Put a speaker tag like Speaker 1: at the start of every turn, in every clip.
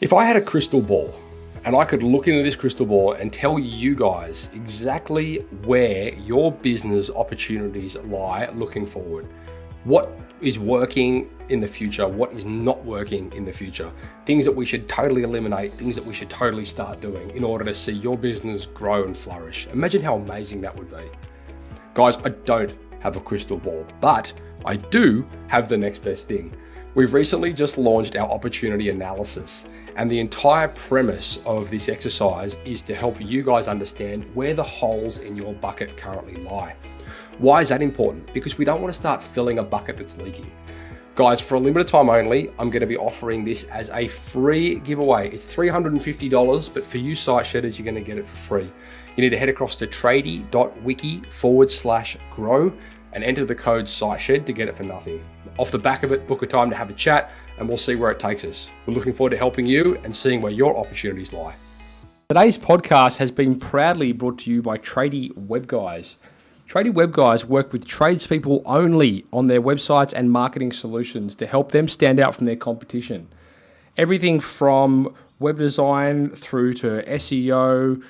Speaker 1: If I had a crystal ball and I could look into this crystal ball and tell you guys exactly where your business opportunities lie looking forward, what is working in the future, what is not working in the future, things that we should totally eliminate, things that we should totally start doing in order to see your business grow and flourish. Imagine how amazing that would be. Guys, I don't have a crystal ball, but I do have the next best thing. We've recently just launched our opportunity analysis, and the entire premise of this exercise is to help you guys understand where the holes in your bucket currently lie. Why is that important? Because we don't want to start filling a bucket that's leaking. Guys, for a limited time only, I'm going to be offering this as a free giveaway. It's $350, but for you site shedders, you're going to get it for free. You need to head across to tradie.wiki/grow and enter the code SITESHED to get it for nothing. Off the back of it, book a time to have a chat and we'll see where it takes us. We're looking forward to helping you and seeing where your opportunities lie. Today's podcast has been proudly brought to you by Tradie Web Guys. Tradie Web Guys work with tradespeople only on their websites and marketing solutions to help them stand out from their competition. Everything from web design through to SEO,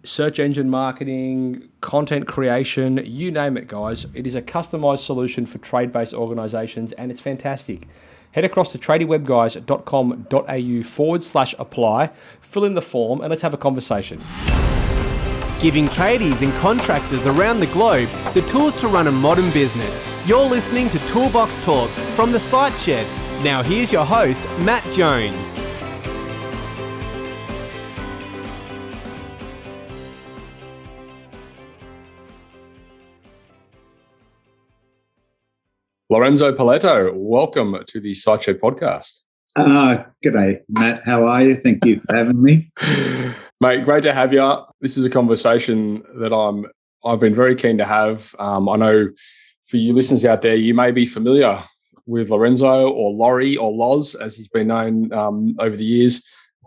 Speaker 1: search engine marketing, content creation, you name it, guys. It is a customized solution for trade-based organizations and it's fantastic. Head across to tradiewebguys.com.au/apply, fill in the form and let's have a conversation.
Speaker 2: Giving tradies and contractors around the globe the tools to run a modern business. You're listening to Toolbox Talks from the Site Shed. Now here's your host, Matt Jones.
Speaker 1: Lorenzo Poletto, welcome to the Site Shed podcast.
Speaker 3: G'day, Matt. How are you? Thank you for having me.
Speaker 1: Mate, great to have you. This is a conversation that I've been very keen to have. I know for you listeners out there, you may be familiar with Lorenzo or Laurie or Loz, as he's been known over the years.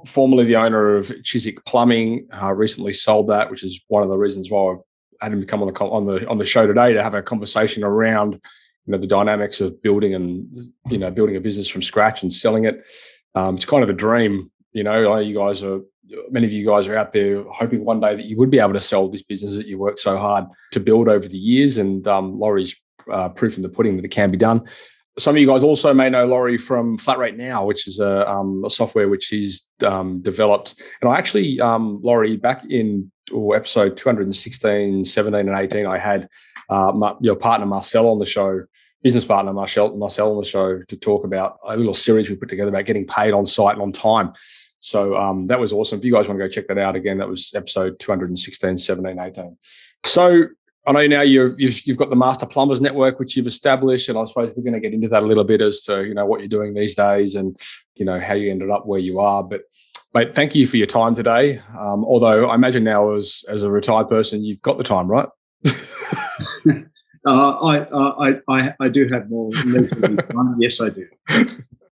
Speaker 1: Formerly the owner of Chiswick Plumbing, recently sold that, which is one of the reasons why I've had him to come on the show today to have a conversation around the dynamics of building a business from scratch and selling it. It's kind of a dream. Many of you guys are out there hoping one day that you would be able to sell this business that you worked so hard to build over the years. And Laurie's proof in the pudding that it can be done. Some of you guys also may know Laurie from Flat Rate Now, which is a software which he's developed. And I actually, Laurie, back in episode 216, 17 and 18, I had your partner Marcel on the show, business partner Marcel on the show to talk about a little series we put together about getting paid on site and on time. So that was awesome. If you guys want to go check that out again, that was episode 216, 17, 18. So I know now you've got the Master Plumbers Network, which you've established, and I suppose we're going to get into that a little bit as to what you're doing these days and how you ended up where you are. But mate, thank you for your time today. Although I imagine now as a retired person, you've got the time, right?
Speaker 3: I do have more leisurely time. Yes, I do.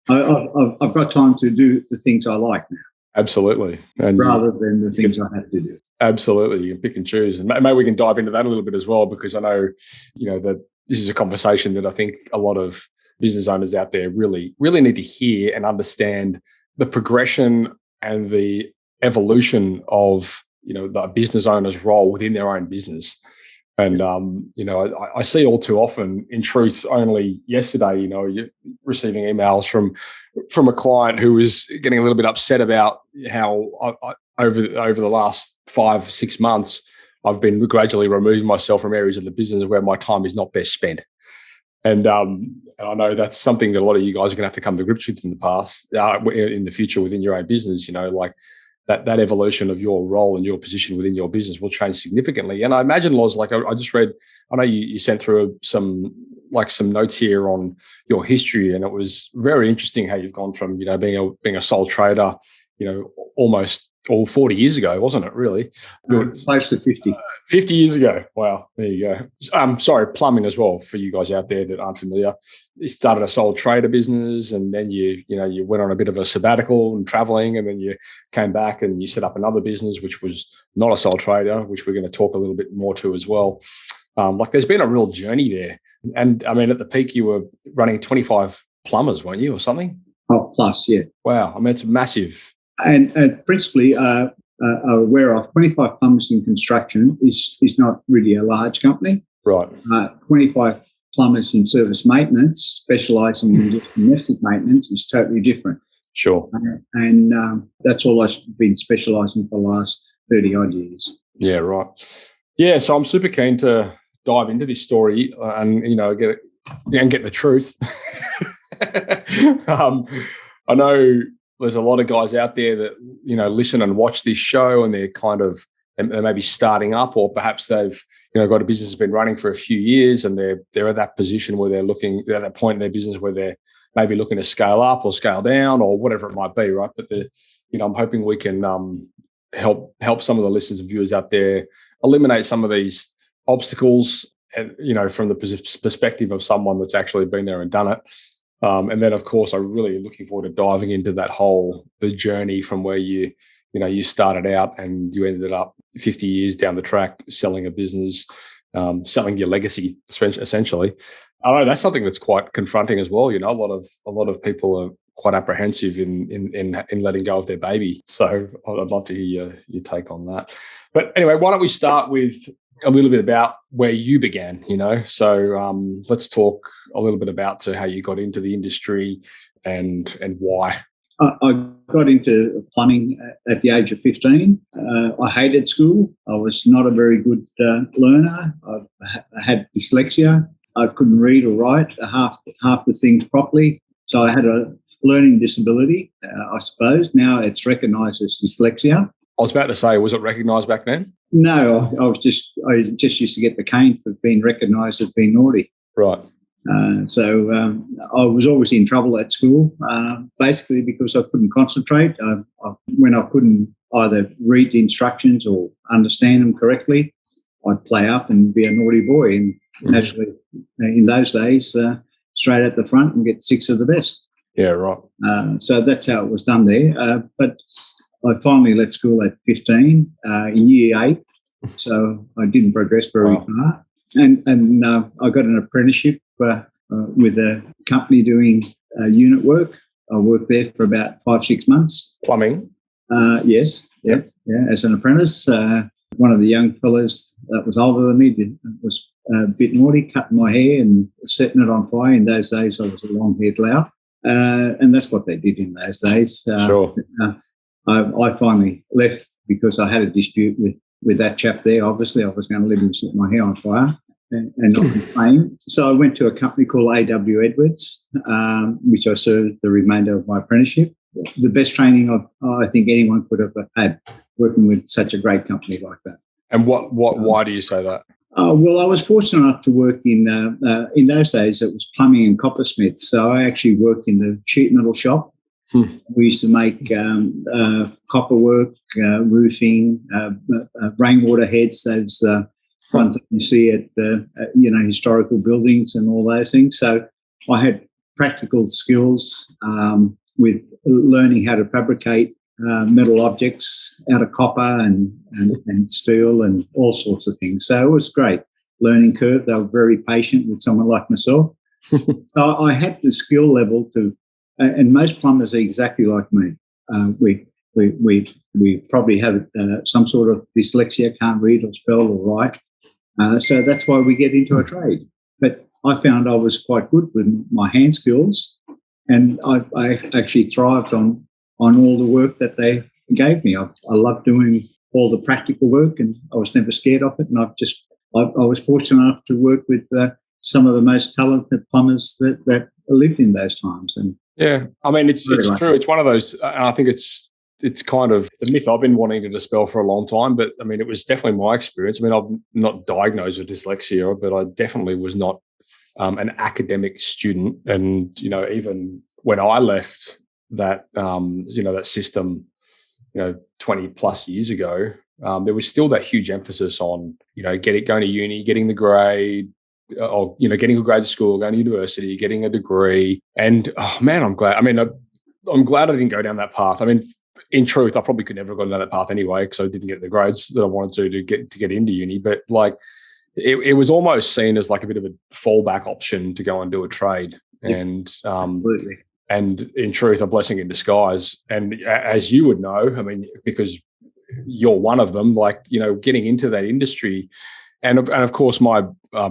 Speaker 3: I've got time to do the things I like now.
Speaker 1: Absolutely.
Speaker 3: Rather than the things I have to do.
Speaker 1: Absolutely. You can pick and choose. And maybe we can dive into that a little bit as well, because I know, that this is a conversation that I think a lot of business owners out there really, really need to hear and understand the progression and the evolution of, the business owner's role within their own business. And, I see all too often, in truth, only yesterday, you're receiving emails from a client who was getting a little bit upset about how over the last 5-6 months, I've been gradually removing myself from areas of the business where my time is not best spent. And I know that's something that a lot of you guys are going to have to come to grips with in the future within your own business, like that evolution of your role and your position within your business will change significantly. And I imagine, Loz, like I just read, I know you sent through some notes here on your history, and it was very interesting how you've gone from, being a sole trader, almost 40 years ago, wasn't it, really?
Speaker 3: Close to 50.
Speaker 1: 50 years ago. Wow, there you go. Sorry, plumbing as well, for you guys out there that aren't familiar. You started a sole trader business, and then you went on a bit of a sabbatical and traveling, and then you came back and you set up another business, which was not a sole trader, which we're going to talk a little bit more to as well. There's been a real journey there. And I mean, at the peak, you were running 25 plumbers, weren't you, or something?
Speaker 3: Oh, plus, yeah.
Speaker 1: Wow. I mean, it's massive.
Speaker 3: And principally, are aware of 25 plumbers in construction is not really a large company.
Speaker 1: Right.
Speaker 3: 25 plumbers in service maintenance, specialising in just domestic maintenance, is totally different.
Speaker 1: Sure.
Speaker 3: And that's all I've been specialising for the last 30 odd years.
Speaker 1: Yeah, right. Yeah, so I'm super keen to dive into this story and get the truth. I know there's a lot of guys out there that listen and watch this show, and they're maybe starting up, or perhaps they've got a business that's been running for a few years, and they're at that position where they're at that point in their business where they're maybe looking to scale up or scale down or whatever it might be, right? But I'm hoping we can help some of the listeners and viewers out there eliminate some of these obstacles, and from the perspective of someone that's actually been there and done it. And then, of course, I'm really looking forward to diving into the journey from where you started out and you ended up 50 years down the track selling a business, selling your legacy, essentially. I know that's something that's quite confronting as well. A lot of people are quite apprehensive in letting go of their baby. So I'd love to hear your take on that. But anyway, why don't we start with a little bit about where you began, So let's talk a little bit about how you got into the industry and why.
Speaker 3: I got into plumbing at the age of 15. I hated school. I was not a very good learner. I had dyslexia. I couldn't read or write half the things properly. So I had a learning disability, I suppose. Now it's recognised as dyslexia.
Speaker 1: I was about to say, was it recognised back then?
Speaker 3: No, I just used to get the cane for being recognised as being naughty.
Speaker 1: Right.
Speaker 3: So I was always in trouble at school, basically because I couldn't concentrate. When I couldn't either read the instructions or understand them correctly, I'd play up and be a naughty boy. And naturally, in those days, straight at the front and get 6 of the best.
Speaker 1: Yeah, right.
Speaker 3: So that's how it was done there. But I finally left school at 15 in year 8, so I didn't progress very far. And I got an apprenticeship with a company doing unit work. I worked there for about 5-6 months.
Speaker 1: Plumbing?
Speaker 3: Yes. Yeah. As an apprentice. One of the young fellows that was older than me was a bit naughty, cutting my hair and setting it on fire. In those days, I was a long-haired lout. And that's what they did in those days.
Speaker 1: Sure.
Speaker 3: I finally left because I had a dispute with that chap there. Obviously, I was going to let him set my hair on fire and not complain. So I went to a company called A.W. Edwards, which I served the remainder of my apprenticeship. The best training I think anyone could have had working with such a great company like that.
Speaker 1: And why do you say that?
Speaker 3: Well, I was fortunate enough to work in those days, it was plumbing and coppersmith. So I actually worked in the sheet metal shop. We used to make copper work, roofing, rainwater heads, those ones that you see at historical buildings and all those things. So I had practical skills with learning how to fabricate metal objects out of copper and steel and all sorts of things. So it was great learning curve. They were very patient with someone like myself. So I had the skill level to, and most plumbers are exactly like me. We probably have some sort of dyslexia, can't read or spell or write. So that's why we get into a trade. But I found I was quite good with my hand skills, and I actually thrived on all the work that they gave me. I loved doing all the practical work, and I was never scared of it. And I was fortunate enough to work with some of the most talented plumbers that lived in those times. And
Speaker 1: yeah, I mean, it's true. It's one of those, and I think it's kind of a myth I've been wanting to dispel for a long time. But I mean, it was definitely my experience. I mean, I'm not diagnosed with dyslexia, but I definitely was not an academic student. And even when I left that that system 20 plus years ago, there was still that huge emphasis on going to uni, getting the grade, or getting a grade at school, going to university, getting a degree. And I'm glad. I mean, I'm glad I didn't go down that path. I mean, in truth, I probably could never have gone down that path anyway, because I didn't get the grades that I wanted to get into uni. But it was almost seen as like a bit of a fallback option to go and do a trade. And
Speaker 3: absolutely.
Speaker 1: and in truth, a blessing in disguise. And as you would know, I mean, because you're one of them, like, getting into that industry. And of course, my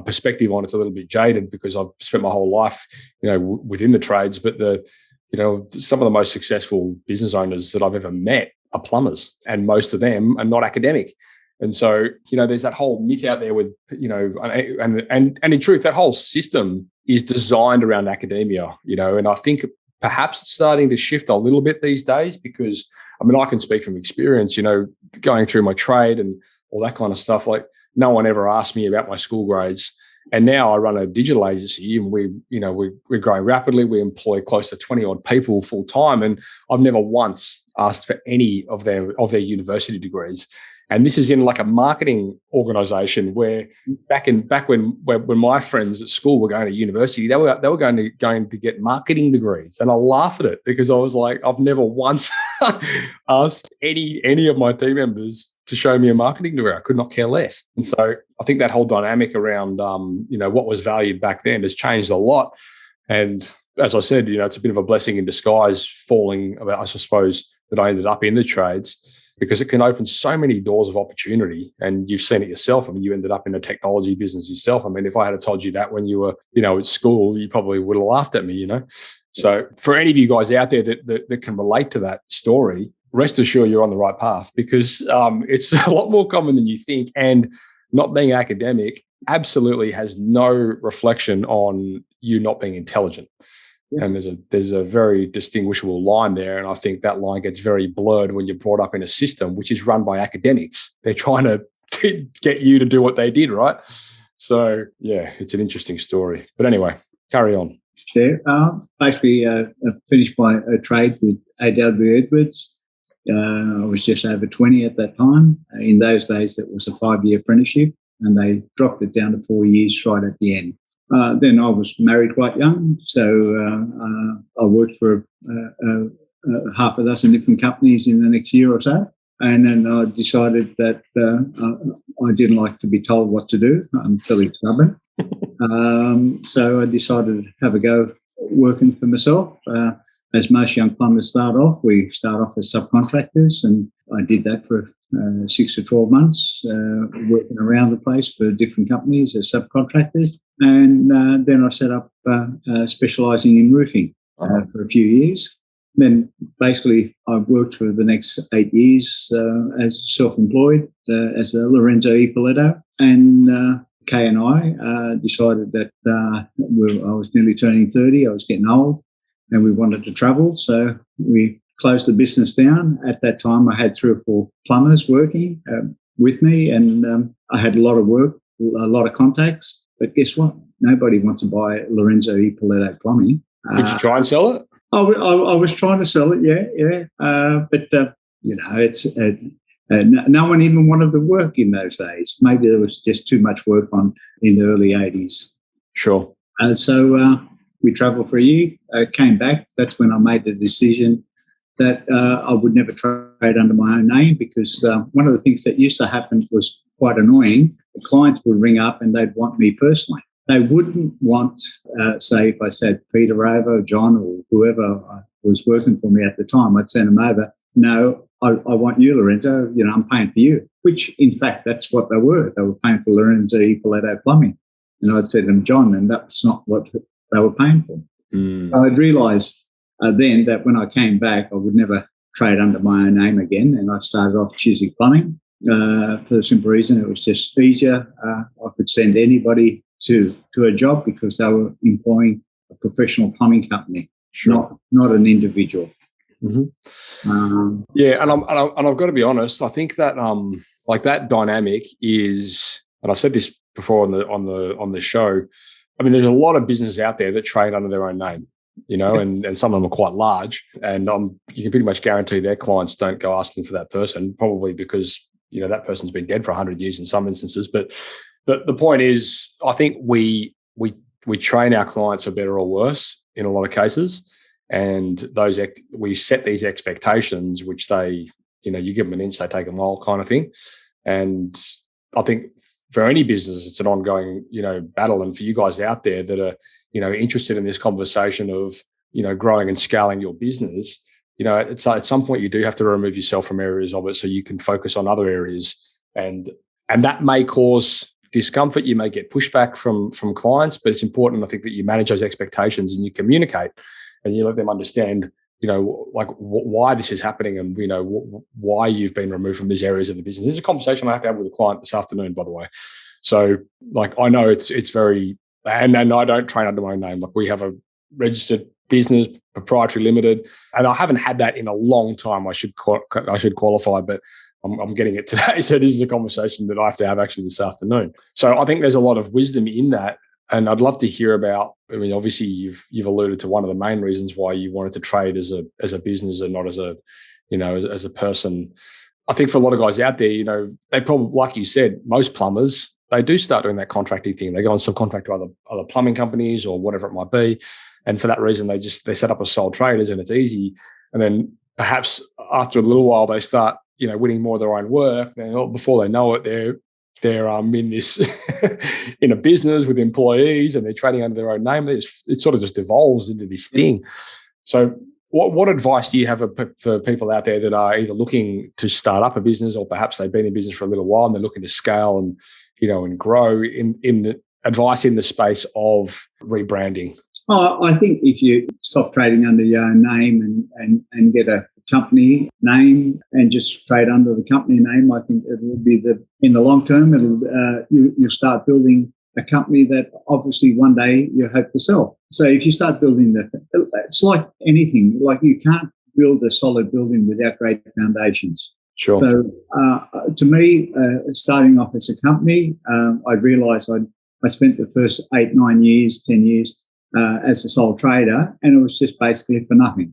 Speaker 1: perspective on it's a little bit jaded because I've spent my whole life, within the trades. But some of the most successful business owners that I've ever met are plumbers, and most of them are not academic. And so, there's that whole myth out there with, and in truth, that whole system is designed around academia, and I think perhaps it's starting to shift a little bit these days because, I mean, I can speak from experience, going through my trade and all that kind of stuff. Like, no one ever asked me about my school grades. And now I run a digital agency, and we're growing rapidly. We employ close to 20 odd people full time. And I've never once asked for any of their university degrees. And this is in like a marketing organization where back when my friends at school were going to university, they were going to get marketing degrees. And I laugh at it because I was like, I've never once asked any of my team members to show me a marketing degree. I could not care less. And so I think that whole dynamic around what was valued back then has changed a lot. And as I said, it's a bit of a blessing in disguise falling about, I suppose, that I ended up in the trades, because it can open so many doors of opportunity. And you've seen it yourself. I mean, you ended up in a technology business yourself. I mean, if I had told you that when you were, at school, you probably would have laughed at me, So for any of you guys out there that can relate to that story, rest assured you're on the right path, because it's a lot more common than you think. And not being academic absolutely has no reflection on you not being intelligent. Yeah. And there's a very distinguishable line there. And I think that line gets very blurred when you're brought up in a system which is run by academics. They're trying to get you to do what they did, right? So, yeah, it's an interesting story. But anyway, carry on.
Speaker 3: Yeah, basically, I finished my trade with A.W. Edwards. I was just over 20 at that time. In those days, it was a 5-year apprenticeship, and they dropped it down to 4 years right at the end. Then I was married quite young, so I worked for half a dozen different companies in the next year or so. And then I decided that I didn't like to be told what to do. I'm fairly stubborn. So I decided to have a go working for myself. As most young plumbers we start off as subcontractors, and I did that for 6 to 12 months, working around the place for different companies as subcontractors. And then I set up specialising in roofing for a few years. Then basically I worked for the next 8 years as self-employed as a Lorenzo Poletto. And Kay and I decided that I was nearly turning 30, I was getting old, and we wanted to travel. So we closed the business down. At that time, I had 3 or 4 plumbers working with me, and I had a lot of work, a lot of contacts. But guess what? Nobody wants to buy Lorenzo Poletto plumbing.
Speaker 1: Did you try and sell it?
Speaker 3: I was trying to sell it, yeah. But it's no one even wanted to work in those days. Maybe there was just too much work on in the early 80s.
Speaker 1: Sure.
Speaker 3: So we travelled for a year, came back. That's when I made the decision that I would never trade under my own name, because one of the things that used to happen was quite annoying. The clients would ring up and they'd want me personally. They wouldn't want, say, if I said Peter over, John, or whoever was working for me at the time, I'd send them over. No, I want you, Lorenzo. I'm paying for you. Which, in fact, that's what they were. They were paying for Lorenzo Poletto plumbing. And I'd say to them, John, and that's not what they were paying for. I'd realised then that when I came back, I would never trade under my own name again. And I started off Chiswick Plumbing for the simple reason it was just easier. I could send anybody to a job because they were employing a professional plumbing company, sure, not an individual.
Speaker 1: Mm-hmm. Yeah, and I've got to be honest. I think that like that dynamic is, and I've said this before on the show. I mean, there's a lot of businesses out there that trade under their own name, and some of them are quite large, and you can pretty much guarantee their clients don't go asking for that person, probably because that person's been dead for 100 years in some instances. But the point is, I think we train our clients for better or worse in a lot of cases, and we set these expectations, which they, you give them an inch, they take a mile kind of thing. And I think for any business, it's an ongoing, battle. And for you guys out there that are, interested in this conversation of, growing and scaling your business, it's at some point you do have to remove yourself from areas of it so you can focus on other areas, and that may cause discomfort. You may get pushback from clients, but it's important, I think, that you manage those expectations and you communicate and you let them understand, why this is happening and, why you've been removed from these areas of the business. This is a conversation I have to have with a client this afternoon, by the way. So, I know it's very, and I don't train under my own name. We have a registered business, proprietary limited, and I haven't had that in a long time. I should qualify, but I'm getting it today. So this is a conversation that I have to have actually this afternoon. So I think there's a lot of wisdom in that. And I'd love to hear about, obviously you've alluded to one of the main reasons why you wanted to trade as a business and not as a person. I think for a lot of guys out there, they probably, like you said, most plumbers, they do start doing that contracting thing. They go on subcontract to other plumbing companies or whatever it might be. And for that reason, they set up as sole traders and it's easy. And then perhaps after a little while, they start, winning more of their own work. Then before they know it, they're in this in a business with employees and they're trading under their own name. It sort of just evolves into this thing. So what advice do you have for people out there that are either looking to start up a business or perhaps they've been in business for a little while and they're looking to scale and, and grow in the advice in the space of rebranding?
Speaker 3: I think if you stop trading under your own name and get a company name and just trade under the company name, I think it will be in the long term, you'll start building a company that obviously one day you hope to sell. So if you start building it's like anything, like you can't build a solid building without great foundations.
Speaker 1: Sure.
Speaker 3: So to me, starting off as a company, I realised I spent the first 8, 9 years, 10 years as a sole trader, and it was just basically for nothing.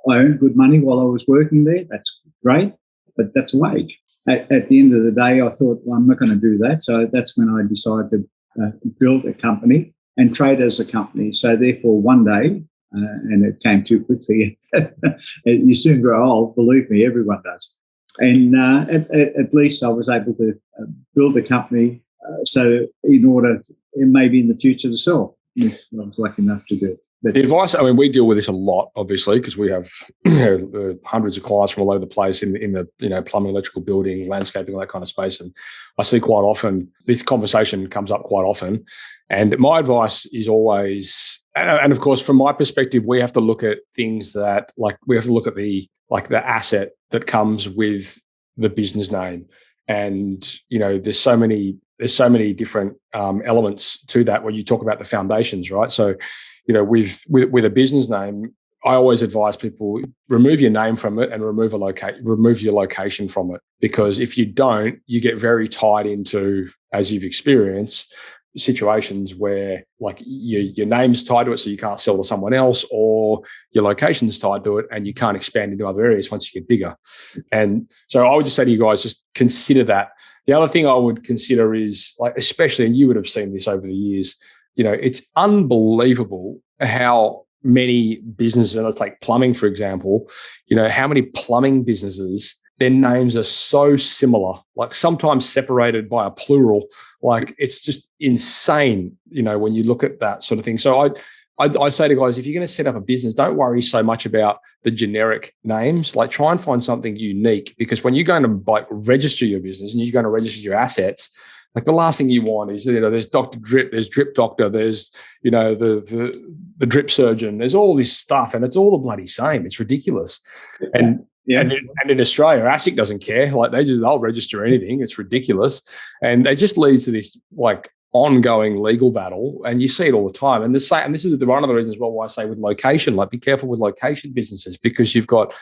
Speaker 3: I earned good money while I was working there. That's great, but that's a wage. At the end of the day, I thought, well, I'm not going to do that. So that's when I decided to build a company and trade as a company. So therefore, one day, and it came too quickly, you soon grow old, believe me, everyone does. And at least I was able to build a company so in order to, maybe in the future to sell. I was lucky enough to do it.
Speaker 1: The advice, we deal with this a lot, obviously, because we have hundreds of clients from all over the place in the plumbing, electrical, building, landscaping, all that kind of space. And I see quite often, this conversation comes up quite often. And my advice is always, and of course, from my perspective, we have to look at things that, we have to look at the asset that comes with the business name. And, there's so many different elements to that when you talk about the foundations, right? So, with a business name, I always advise people remove your name from it and remove your location from it, because if you don't, you get very tied into, as you've experienced, situations where your name's tied to it, so you can't sell to someone else, or your location's tied to it and you can't expand into other areas once you get bigger. And so I would just say to you guys, just consider that. The other thing I would consider is, especially, and you would have seen this over the years, it's unbelievable how many businesses, let's take plumbing, for example, how many plumbing businesses, their names are so similar, sometimes separated by a plural. It's just insane, when you look at that sort of thing. So I say to guys, if you're going to set up a business, don't worry so much about the generic names. Try and find something unique, because when you're going to register your business and you're going to register your assets, the last thing you want is, there's Dr. Drip, there's Drip Doctor, there's, the drip surgeon, there's all this stuff, and it's all the bloody same. It's ridiculous. And in Australia, ASIC doesn't care. They'll register anything. It's ridiculous. And it just leads to this ongoing legal battle, and you see it all the time. And this is one of the reasons why I say with location, be careful with location businesses, because you've got,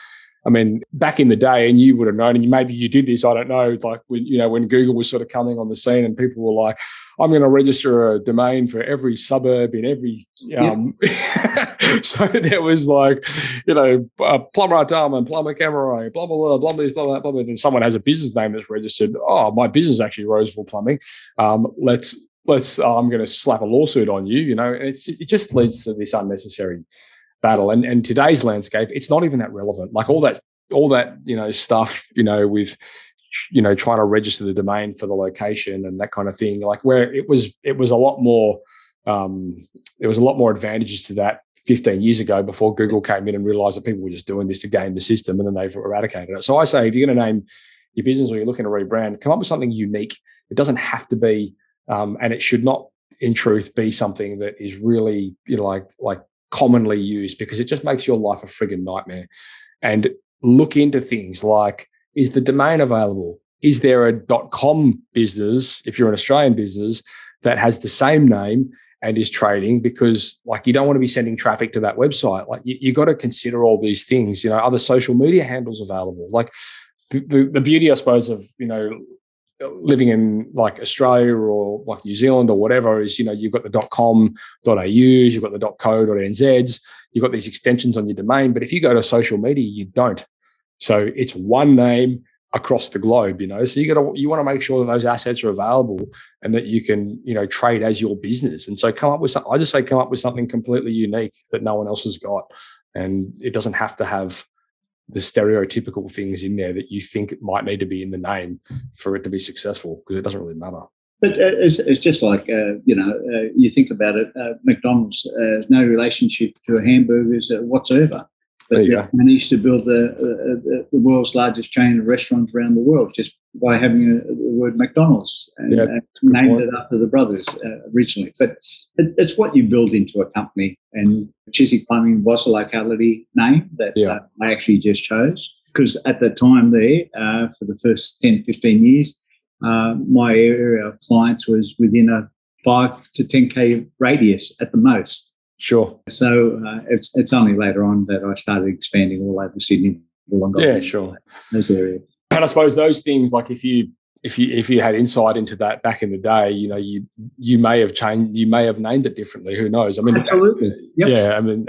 Speaker 1: back in the day, and you would have known, and maybe you did this, I don't know, when Google was sort of coming on the scene and people were like, I'm going to register a domain for every suburb in every, so there was plumber Darman, plumber Cameron, blah, blah, blah, blah, blah, blah, blah, blah. And someone has a business name that's registered. Oh, my business is actually Roseville Plumbing. Let's I'm going to slap a lawsuit on you, and it just leads to this unnecessary battle. And today's landscape, it's not even that relevant. All that stuff, with, trying to register the domain for the location and that kind of thing, where it was a lot more, there was a lot more advantages to that 15 years ago before Google came in and realized that people were just doing this to game the system, and then they've eradicated it. So I say, if you're going to name your business or you're looking to rebrand, come up with something unique. It doesn't have to be, and it should not, in truth, be something that is really, like commonly used, because it just makes your life a friggin' nightmare. And look into things like, is the domain available? Is there a .com business, if you're an Australian business, that has the same name and is trading? Because like, you don't want to be sending traffic to that website. Like you got to consider all these things. Other social media handles available. Like the beauty, I suppose, of living in like Australia or like New Zealand or whatever is, you've got the .com.au, you've got the .co.nzs, you've got these extensions on your domain. But if you go to social media, you don't. So it's one name across the globe, So you want to make sure that those assets are available and that you can, trade as your business. And so come up with something completely unique that no one else has got. And it doesn't have to have the stereotypical things in there that you think it might need to be in the name for it to be successful, because it doesn't really matter.
Speaker 3: But it's just like, you think about it, McDonald's has no relationship to hamburgers whatsoever. But they managed to build the world's largest chain of restaurants around the world just by having the word McDonald's and named it after the brothers originally. But it's what you build into a company. And Chiswick Plumbing was a locality name that I actually just chose, because at the time there, for the first 10, 15 years, my area of clients was within a 5 to 10K radius at the most.
Speaker 1: Sure.
Speaker 3: So it's only later on that I started expanding all over Sydney.
Speaker 1: Sure.
Speaker 3: Those areas.
Speaker 1: And I suppose those things, like if you had insight into that back in the day, you may have changed, you may have named it differently. Who knows? I mean,
Speaker 3: absolutely. Yep.
Speaker 1: Yeah. I mean,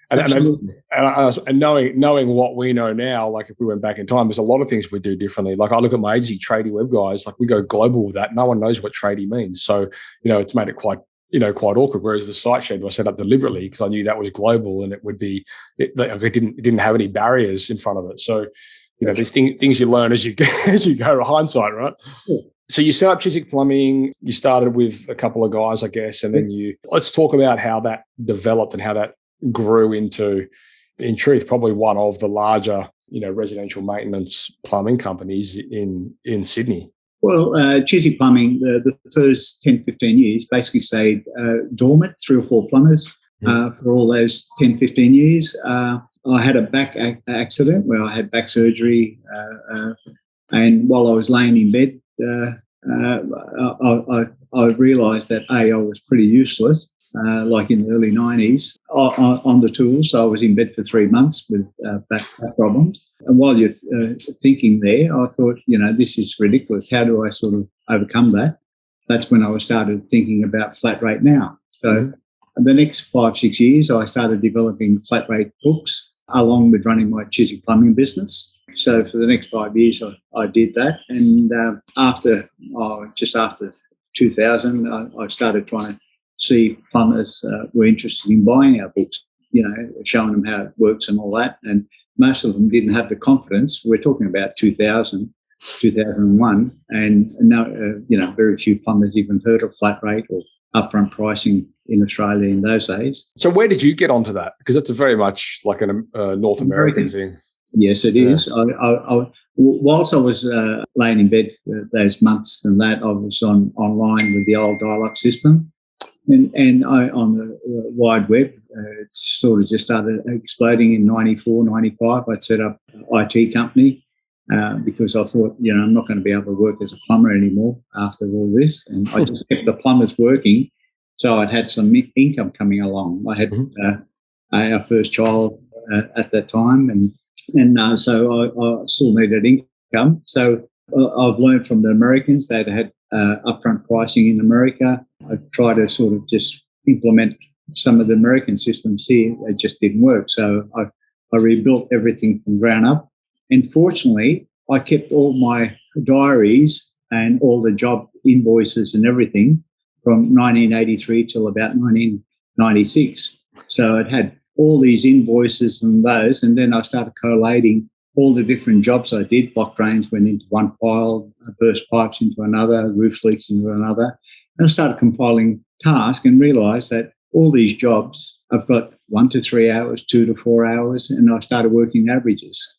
Speaker 1: and knowing what we know now, like if we went back in time, there's a lot of things we do differently. Like I look at my agency, Tradie Web Guys, like we go global with that. No one knows what tradie means. So, it's made it quite awkward. Whereas the site shed was set up deliberately because I knew that was global and it would be, it didn't have any barriers in front of it. So, there's things you learn as you go, hindsight, right?
Speaker 3: Yeah.
Speaker 1: So you set up Chiswick Plumbing, you started with a couple of guys, I guess, and then let's talk about how that developed and how that grew into, in truth, probably one of the larger, residential maintenance plumbing companies in Sydney.
Speaker 3: Well, Chiswick Plumbing, the first 10, 15 years basically stayed dormant, 3 or 4 plumbers for all those 10, 15 years. I had a back accident where I had back surgery, and while I was laying in bed, I realised that, I was pretty useless, like in the early 90s, on the tools. So I was in bed for 3 months with back problems. And while you're thinking there, I thought, this is ridiculous. How do I sort of overcome that? That's when I started thinking about flat rate now. So the next 5, 6 years, I started developing flat rate books along with running my Chiswick Plumbing business. So for the next 5 years, I did that. And just after 2000, I started trying to see if plumbers were interested in buying our books, showing them how it works and all that. And most of them didn't have the confidence. We're talking about 2000, 2001, and no, very few plumbers even heard of flat rate or upfront pricing in Australia in those days.
Speaker 1: So where did you get onto that? Because it's a very much like a North American thing.
Speaker 3: Yes, it is. Whilst I was laying in bed for those months and that, I was online with the old dial-up system. And on the wide web, it sort of just started exploding in 94, 95. I'd set up an IT company because I thought, I'm not going to be able to work as a plumber anymore after all this. And I just kept the plumbers working. So I'd had some income coming along. I had our first child at that time. And so I still needed income. So I've learned from the Americans. They'd had upfront pricing in America. I tried to sort of just implement some of the American systems here. They just didn't work. So I rebuilt everything from ground up. And fortunately, I kept all my diaries and all the job invoices and everything from 1983 till about 1996. So it had all these invoices and those, and then I started collating all the different jobs I did. Block drains went into one pile, burst pipes into another, roof leaks into another. And I started compiling tasks and realised that all these jobs, I've got 1 to 3 hours, 2 to 4 hours, and I started working averages.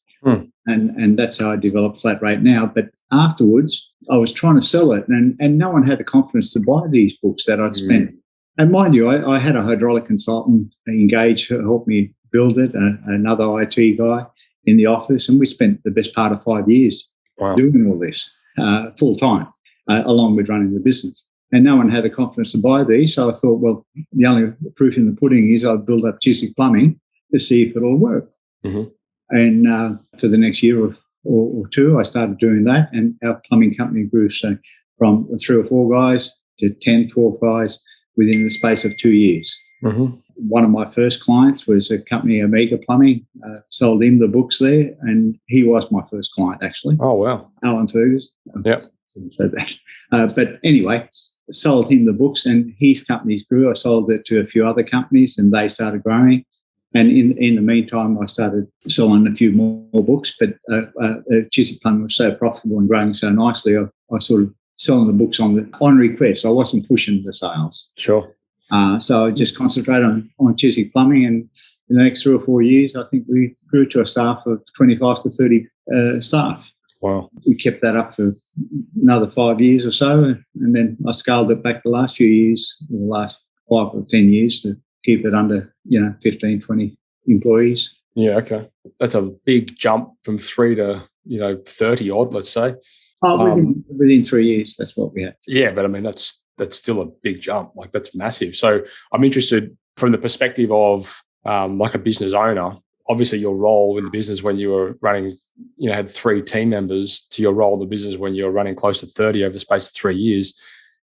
Speaker 3: And that's how I developed flat rate now. But afterwards, I was trying to sell it, and no one had the confidence to buy these books that I'd spent. And mind you, I had a hydraulic consultant engaged who helped me build it, another IT guy in the office, and we spent the best part of 5 years doing all this full time, along with running the business. And no one had the confidence to buy these, so I thought, well, the only proof in the pudding is I'd build up Chiswick Plumbing to see if it'll work. And for the next year or two, I started doing that, and our plumbing company grew from 3 or 4 guys to 10, 12 guys within the space of 2 years. One of my first clients was a company, Omega Plumbing. Sold him the books there, and he was my first client, actually.
Speaker 1: Oh, wow.
Speaker 3: Alan Fergus.
Speaker 1: Yep.
Speaker 3: So that. But anyway, sold him the books, and his companies grew. I sold it to a few other companies, and they started growing. And in the meantime, I started selling a few more books, but Chiswick Plumbing was so profitable and growing so nicely, I sort of selling the books on request. I wasn't pushing the sales.
Speaker 1: Sure.
Speaker 3: So I just concentrated on Chiswick Plumbing, and in the next 3 or 4 years, I think we grew to a staff of 25 to 30 staff.
Speaker 1: Wow.
Speaker 3: We kept that up for another 5 years or so, and then I scaled it back the last few years, the last 5 or 10 years, to keep it under 15, 20 employees.
Speaker 1: Yeah, okay. That's a big jump from 3 to 30 odd, let's say.
Speaker 3: Within 3 years, that's what we had.
Speaker 1: Yeah, but I mean that's still a big jump. Like, that's massive. So I'm interested from the perspective of like a business owner. Obviously, your role in the business when you were running, had 3 team members, to your role in the business when you were running close to 30 over the space of 3 years,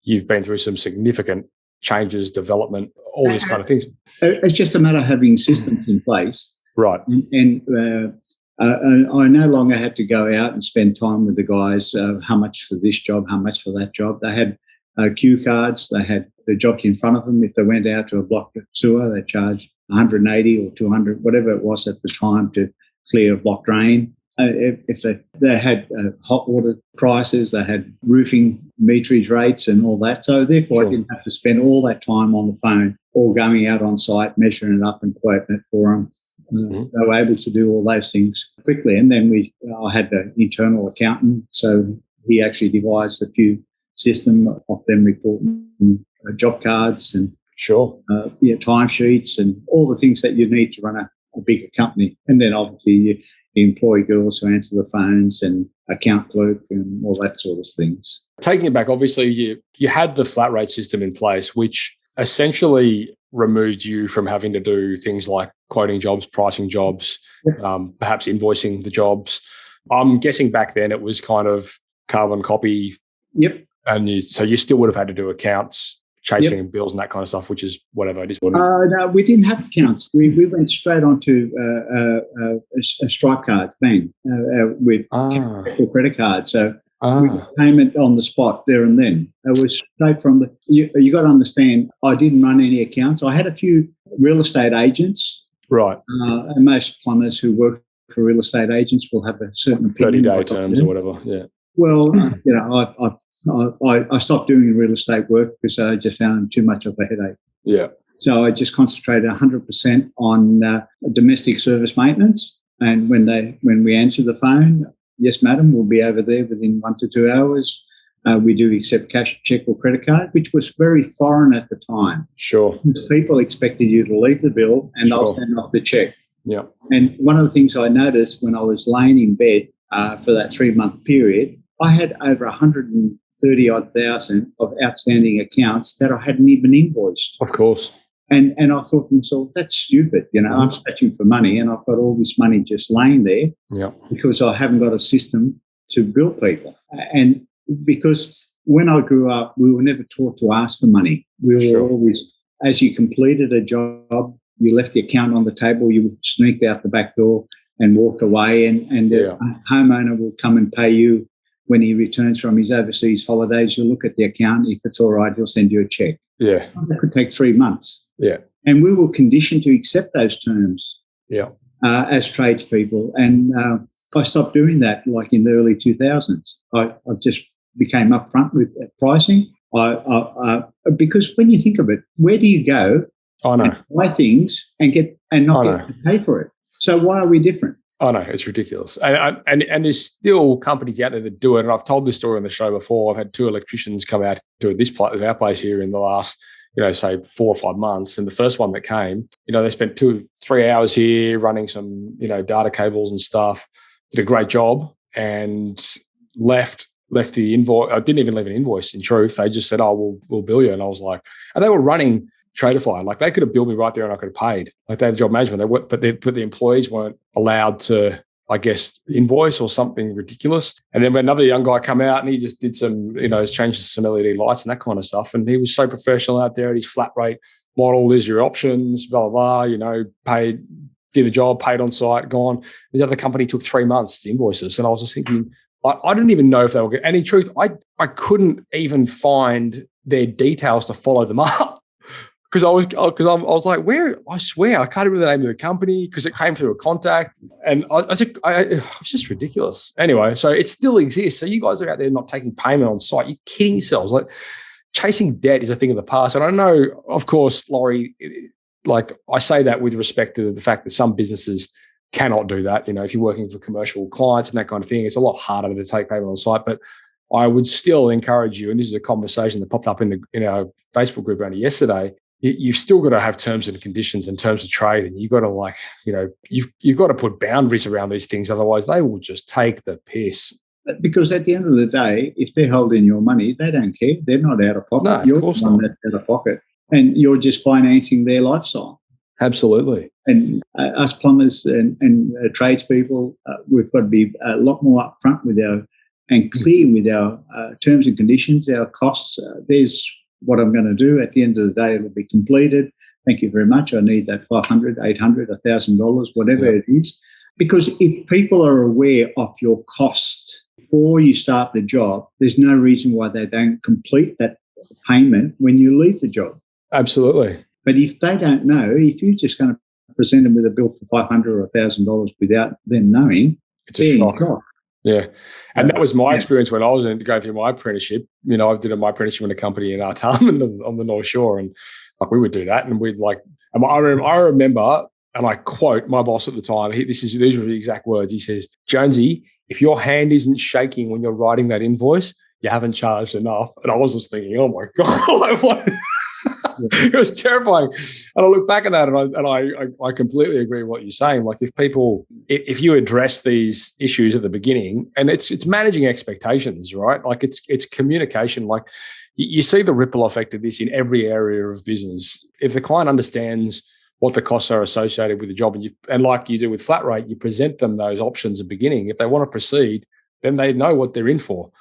Speaker 1: you've been through some significant changes, development, all these kind of things.
Speaker 3: It's just a matter of having systems in place.
Speaker 1: Right.
Speaker 3: And I no longer had to go out and spend time with the guys, how much for this job, how much for that job. They had cue cards. They had the jobs in front of them. If they went out to a blocked sewer, they charged 180 or 200, whatever it was at the time, to clear a blocked drain. If they had hot water prices, they had roofing meterage rates and all that. So therefore, I didn't have to spend all that time on the phone or going out on site, measuring it up and quoting it for them. They were able to do all those things quickly. And then I had an internal accountant, so he actually devised a few system of them reporting job cards and timesheets and all the things that you need to run a bigger company. And then obviously the employee girls who answer the phones and account clerk and all that sort of things. Taking
Speaker 1: it back, obviously you had the flat rate system in place, which essentially removed you from having to do things like quoting jobs, pricing jobs, perhaps invoicing the jobs. I'm guessing back then it was kind of carbon copy.
Speaker 3: Yep.
Speaker 1: And so you still would have had to do accounts, chasing bills and that kind of stuff, which is whatever it is.
Speaker 3: No, we didn't have accounts. We went straight onto a Stripe card, bang, with credit card. So we got payment on the spot there and then. It was straight from you got to understand, I didn't run any accounts. I had a few real estate agents.
Speaker 1: Right.
Speaker 3: And most plumbers who work for real estate agents will have a certain opinion.
Speaker 1: 30-day terms or whatever, yeah.
Speaker 3: Well, I stopped doing real estate work because I just found too much of a headache.
Speaker 1: Yeah.
Speaker 3: So I just concentrated 100% on domestic service maintenance. And when we answer the phone, yes, madam, we'll be over there within 1 to 2 hours. We do accept cash, check, or credit card, which was very foreign at the time.
Speaker 1: Sure.
Speaker 3: People expected you to leave the bill and they'll send off the check.
Speaker 1: Yeah.
Speaker 3: And one of the things I noticed when I was laying in bed for that 3-month period, I had over 130,000 of outstanding accounts that I hadn't even invoiced.
Speaker 1: Of course.
Speaker 3: And I thought to myself, that's stupid. I'm scratching for money and I've got all this money just laying there because I haven't got a system to bill people. And because when I grew up, we were never taught to ask for money. We were always, as you completed a job, you left the account on the table, you sneaked out the back door and walked away, and the homeowner will come and pay you when he returns from his overseas holidays. You'll look at the account. If it's all right, he'll send you a check.
Speaker 1: Yeah.
Speaker 3: That could take 3 months.
Speaker 1: Yeah.
Speaker 3: And we were conditioned to accept those terms as tradespeople. And I stopped doing that like in the early 2000s. I just became upfront with pricing. Because when you think of it, where do you go
Speaker 1: I know.
Speaker 3: Buy things and not get to pay for it. So why are we different?
Speaker 1: I know, it's ridiculous. And there's still companies out there that do it. And I've told this story on the show before. I've had 2 electricians come out to this place, our place here, in the last, say 4 or 5 months. And the first one that came, they spent 2-3 hours here running some, data cables and stuff, did a great job, and left the invoice. I didn't even leave an invoice, in truth. They just said, oh, we'll bill you. And I was like, and they were running Tradify. Like, they could have billed me right there and I could have paid. Like, they had the job management. But the employees weren't allowed to, I guess, invoice or something ridiculous. And then another young guy come out and he just did some, changed some LED lights and that kind of stuff. And he was so professional out there at his flat rate model. There's your options, blah, blah, blah, paid, did the job, paid on site, gone. The other company took 3 months to invoice us. And I was just thinking, I didn't even know if they were good. And in truth, I couldn't even find their details to follow them up. Because I was like, where? I swear I can't remember the name of the company because it came through a contact, and I said, it's just ridiculous. Anyway, so it still exists. So you guys are out there not taking payment on site. You're kidding yourselves. Like, chasing debt is a thing of the past. And I know, of course, Laurie, like, I say that with respect to the fact that some businesses cannot do that. If you're working for commercial clients and that kind of thing, it's a lot harder to take payment on site. But I would still encourage you, and this is a conversation that popped up in our Facebook group only yesterday. You've still got to have terms and conditions and terms of trade, and you've got to you've got to put boundaries around these things. Otherwise, they will just take the piss.
Speaker 3: Because at the end of the day, if they're holding your money, they don't care. They're not out of pocket.
Speaker 1: No,
Speaker 3: you're
Speaker 1: of course
Speaker 3: the one
Speaker 1: not.
Speaker 3: that's out of pocket, and you're just financing their lifestyle.
Speaker 1: Absolutely.
Speaker 3: And us plumbers and tradespeople, we've got to be a lot more upfront with and clear with our terms and conditions, our costs. There's what I'm going to do. At the end of the day, it'll be completed. Thank you very much. I need that $500, $800, $1,000, whatever it is. Because if people are aware of your cost before you start the job, there's no reason why they don't complete that payment when you leave the job.
Speaker 1: Absolutely.
Speaker 3: But if they don't know, if you're just going to present them with a bill for $500 or $1,000 without them knowing,
Speaker 1: it's a shock. Yeah. And that was my experience when I was going through my apprenticeship. I did my apprenticeship in a company in Artarmon on the North Shore. And like, we would do that. And we'd I remember, and I quote my boss at the time, these were the exact words. He says, Jonesy, if your hand isn't shaking when you're writing that invoice, you haven't charged enough. And I was just thinking, oh my God, like, what? It was terrifying. And I look back at that and I completely agree with what you're saying. Like, if you address these issues at the beginning, and it's managing expectations, right? Like, it's communication. Like, you see the ripple effect of this in every area of business. If the client understands what the costs are associated with the job, and like you do with flat rate, you present them those options at the beginning. If they want to proceed, then they know what they're in for.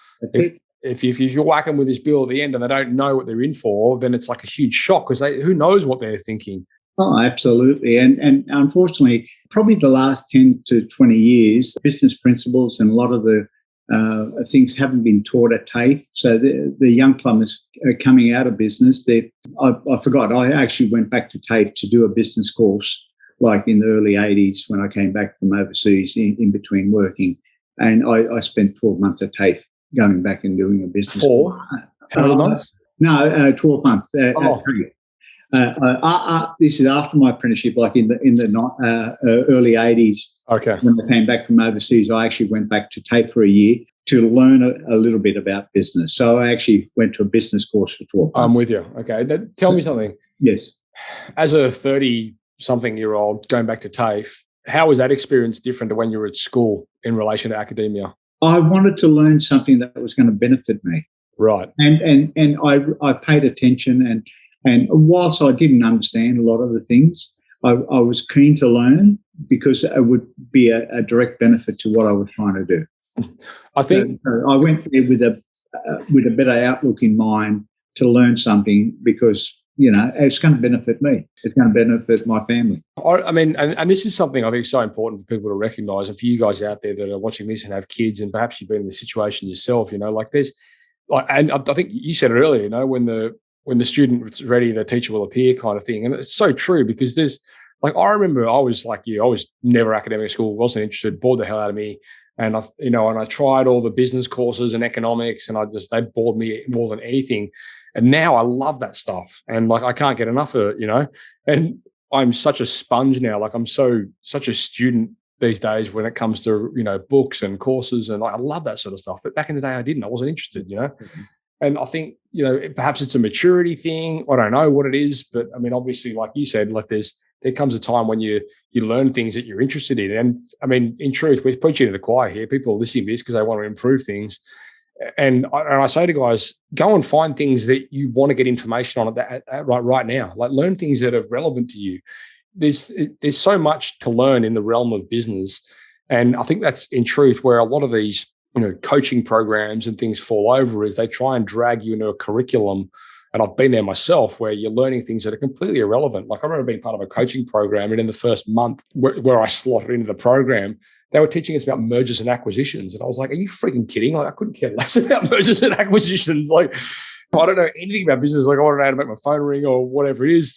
Speaker 1: If you're whacking with this bill at the end and they don't know what they're in for, then it's like a huge shock because who knows what they're thinking.
Speaker 3: Oh, absolutely. And unfortunately, probably the last 10 to 20 years, business principles and a lot of the things haven't been taught at TAFE. So the young plumbers are coming out of business. I forgot, I actually went back to TAFE to do a business course like in the early 80s when I came back from overseas in between working. And I spent 12 months at TAFE going back and doing a business.
Speaker 1: 4? How many months?
Speaker 3: No, 12 months. This is after my apprenticeship, like in the early 80s.
Speaker 1: Okay.
Speaker 3: When I came back from overseas, I actually went back to TAFE for a year to learn a little bit about business. So I actually went to a business course for 12 months.
Speaker 1: I'm with you. Okay. Tell me something.
Speaker 3: Yes.
Speaker 1: As a 30-something-year-old going back to TAFE, how was that experience different to when you were at school in relation to academia?
Speaker 3: I wanted to learn something that was going to benefit me.
Speaker 1: Right.
Speaker 3: And I paid attention and whilst I didn't understand a lot of the things, I was keen to learn because it would be a direct benefit to what I was trying to do.
Speaker 1: I think
Speaker 3: I went there with a better outlook in mind to learn something because, it's going to benefit me. It's going to benefit my family.
Speaker 1: I mean, and this is something I think is so important for people to recognise, and for you guys out there that are watching this and have kids, and perhaps you've been in the situation yourself, like there's, and I think you said it earlier, when the student's ready, the teacher will appear kind of thing. And it's so true because there's, like, I remember I was like you, I was never academic at school, wasn't interested, bored the hell out of me. And I tried all the business courses and economics and they bored me more than anything. And now I love that stuff. And like, I can't get enough of it, and I'm such a sponge now. Like I'm such a student these days when it comes to, books and courses. And I love that sort of stuff. But back in the day, I wasn't interested,
Speaker 3: Mm-hmm.
Speaker 1: And I think, perhaps it's a maturity thing. I don't know what it is, but I mean, obviously, like you said, like there comes a time when you learn things that you're interested in. And I mean, in truth, we're preaching to the choir here. People are listening to this because they want to improve things. And I say to guys, go and find things that you want to get information on right now. Like learn things that are relevant to you. There's so much to learn in the realm of business. And I think that's in truth where a lot of these coaching programs and things fall over is they try and drag you into a curriculum. And I've been there myself where you're learning things that are completely irrelevant. Like I remember being part of a coaching program, and in the first month where I slotted into the program, they were teaching us about mergers and acquisitions. And I was like, are you freaking kidding? Like I couldn't care less about mergers and acquisitions. Like I don't know anything about business. Like I want to know how to make my phone ring or whatever it is,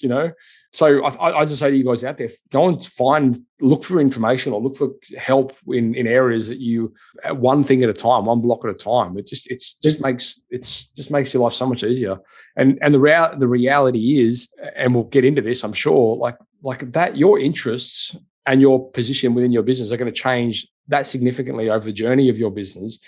Speaker 1: So I just say to you guys out there, go and look for information or look for help in areas that you, one thing at a time, one block at a time. It just makes your life so much easier. And the reality is, and we'll get into this, I'm sure, like that your interests and your position within your business are going to change that significantly over the journey of your business,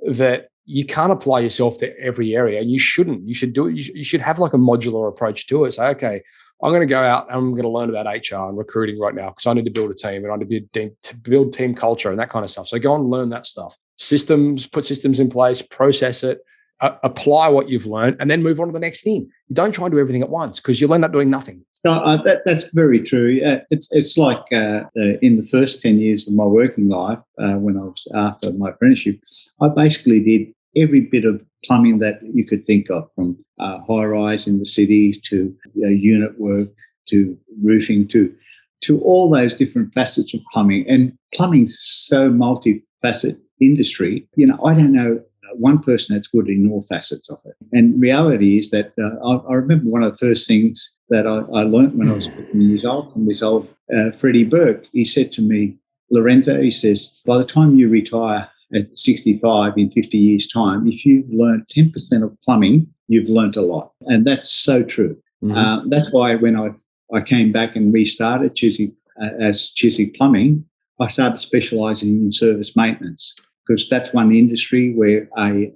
Speaker 1: that you can't apply yourself to every area, and you shouldn't. You should do it. You should have like a modular approach to it. Say, okay, I'm going to go out and I'm going to learn about HR and recruiting right now because I need to build a team and I need to build team culture and that kind of stuff. So go and learn that stuff. Put systems in place, process it, apply what you've learned, and then move on to the next thing. You don't try and do everything at once because you'll end up doing nothing.
Speaker 3: So that's very true. It's like in the first 10 years of my working life, when I was after my apprenticeship, I basically did every bit of plumbing that you could think of, from high-rise in the city to unit work to roofing to all those different facets of plumbing. And plumbing's so multifaceted industry. I don't know one person that's good in all facets of it. And reality is that I remember one of the first things that I learned when I was 15 years old from this old Freddie Burke. He said to me, Lorenzo, he says, by the time you retire at 65 in 50 years' time, if you've learned 10% of plumbing, you've learnt a lot. And that's so true. Mm-hmm. That's why when I came back and restarted Chiswick Plumbing, I started specialising in service maintenance, because that's one industry where I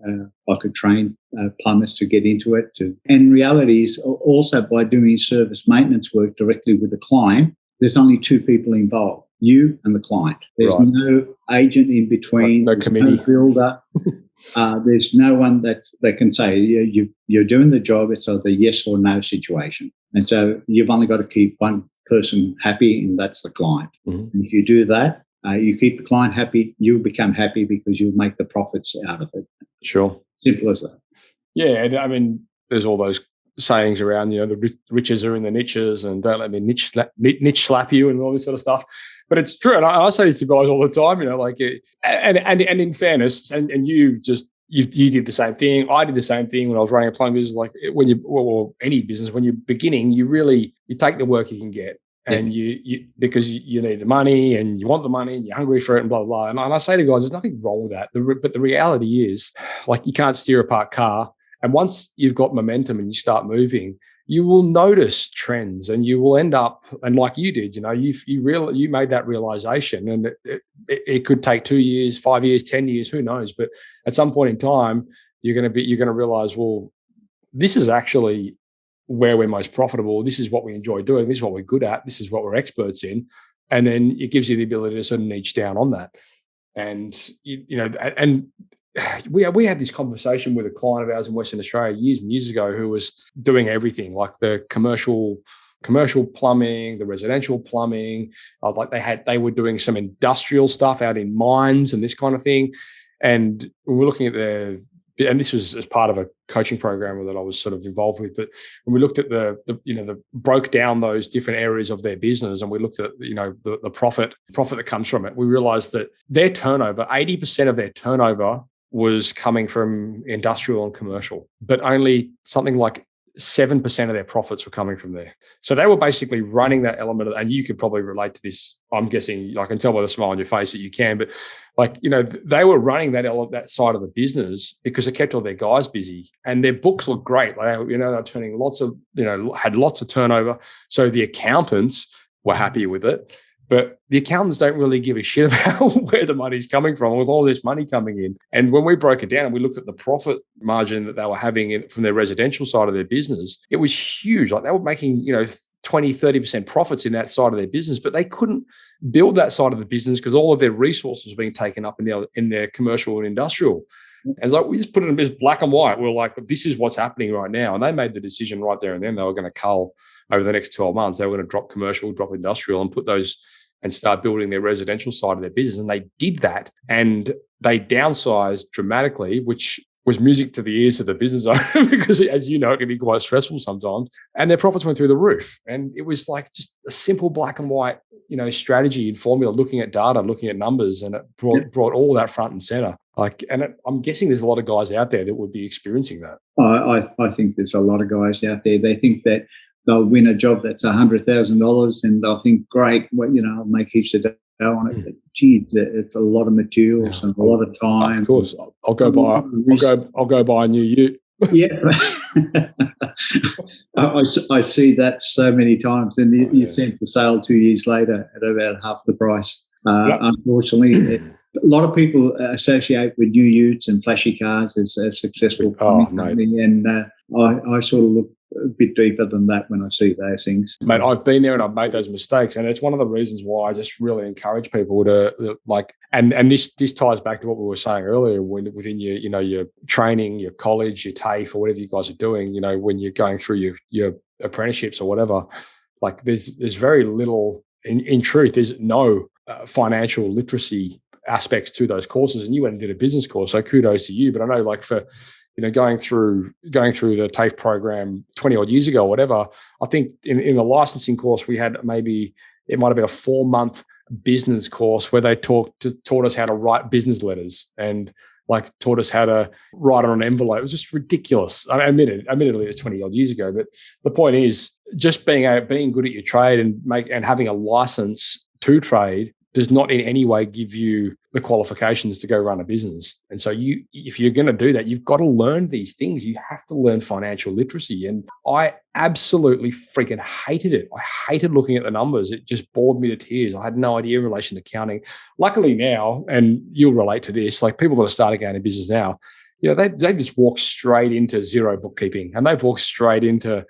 Speaker 3: could train plumbers to get into it. And reality is also by doing service maintenance work directly with the client, there's only two people involved, you and the client. There's right. No agent in between.
Speaker 1: No committee.
Speaker 3: No builder. There's no one that can say you're doing the job. It's either yes or no situation. And so you've only got to keep one person happy, and that's the client. Mm-hmm. And if you do that, you keep the client happy, you'll become happy because you'll make the profits out of it.
Speaker 1: Sure.
Speaker 3: Simple as that.
Speaker 1: Yeah, and I mean, there's all those sayings around, the riches are in the niches, and don't let me niche slap you and all this sort of stuff. But it's true, and I say this to guys all the time, and in fairness, and you did the same thing. I did the same thing when I was running a plumbing business. Like any business, when you're beginning, you take the work you can get. And you because you need the money and you want the money and you're hungry for it and blah, blah, blah. And I say to guys, there's nothing wrong with that. But the reality is, like, you can't steer a parked car. And once you've got momentum and you start moving, you will notice trends, and you will end up, and like you did, you made that realization, and it could take 2 years, 5 years, 10 years, who knows? But at some point in time, you're going to realize, well, this is actually where we're most profitable. This is what we enjoy doing. This is what we're good at. This is what we're experts in. And then it gives you the ability to sort of niche down on that. And, and we had this conversation with a client of ours in Western Australia years and years ago who was doing everything, like the commercial plumbing, the residential plumbing. They were doing some industrial stuff out in mines and this kind of thing. And we're looking at and this was as part of a coaching program that I was sort of involved with. But when we looked at broke down those different areas of their business, and we looked at, the profit that comes from it, we realized that their turnover, 80% of their turnover was coming from industrial and commercial, but only something like 7% of their profits were coming from there. So they were basically running that element and you could probably relate to this. I'm guessing, I can tell by the smile on your face that you can, but they were running that side of the business because it kept all their guys busy and their books looked great. They're turning had lots of turnover. So the accountants were happy with it. But the accountants don't really give a shit about where the money's coming from with all this money coming in. And when we broke it down and we looked at the profit margin that they were having from their residential side of their business, it was huge. Like they were making, 20, 30% profits in that side of their business, but they couldn't build that side of the business because all of their resources were being taken up in their commercial and industrial. And we just put it in as black and white. We're like, this is what's happening right now. And they made the decision right there and then they were going to cull over the next 12 months. They were going to drop commercial, drop industrial and put those and start building their residential side of their business. And they did that and they downsized dramatically, which was music to the ears of the business owner because, as you know, it can be quite stressful sometimes. And their profits went through the roof. And it was like just a simple black and white, strategy and formula, looking at data, looking at numbers, and it brought all that front and center. I'm guessing there's a lot of guys out there that would be experiencing that.
Speaker 3: I think there's a lot of guys out there. They think that they'll win a job that's $100,000 and they'll think, great, I'll make heaps of dough on it. But, gee, it's a lot of materials and a lot of time.
Speaker 1: Of course, I'll go buy a new ute.
Speaker 3: Yeah, I see that so many times. And you see it for sale 2 years later at about half the price. Unfortunately, a lot of people associate with new utes and flashy cars as a successful company, and I sort of look a bit deeper than that when I see those things.
Speaker 1: Mate, I've been there and I've made those mistakes, and it's one of the reasons why I just really encourage people to and this ties back to what we were saying earlier. Within your training, your college, your TAFE, or whatever you guys are doing, when you're going through your apprenticeships or whatever, there's very little. In truth, there's no financial literacy aspects to those courses, and you went and did a business course, so kudos to you. But I know, for going through the TAFE program 20 odd years ago or whatever, I think in the licensing course we had it might have been a 4-month business course where they taught us how to write business letters and taught us how to write on an envelope. It was just ridiculous. Admittedly, it's 20 odd years ago, but the point is just being good at your trade and having a license to trade does not in any way give you the qualifications to go run a business. And so if you're going to do that, you've got to learn these things. You have to learn financial literacy. And I absolutely freaking hated it. I hated looking at the numbers. It just bored me to tears. I had no idea in relation to accounting. Luckily now, and you'll relate to this, people that are starting out in business now, they just walk straight into zero bookkeeping and they've walked straight into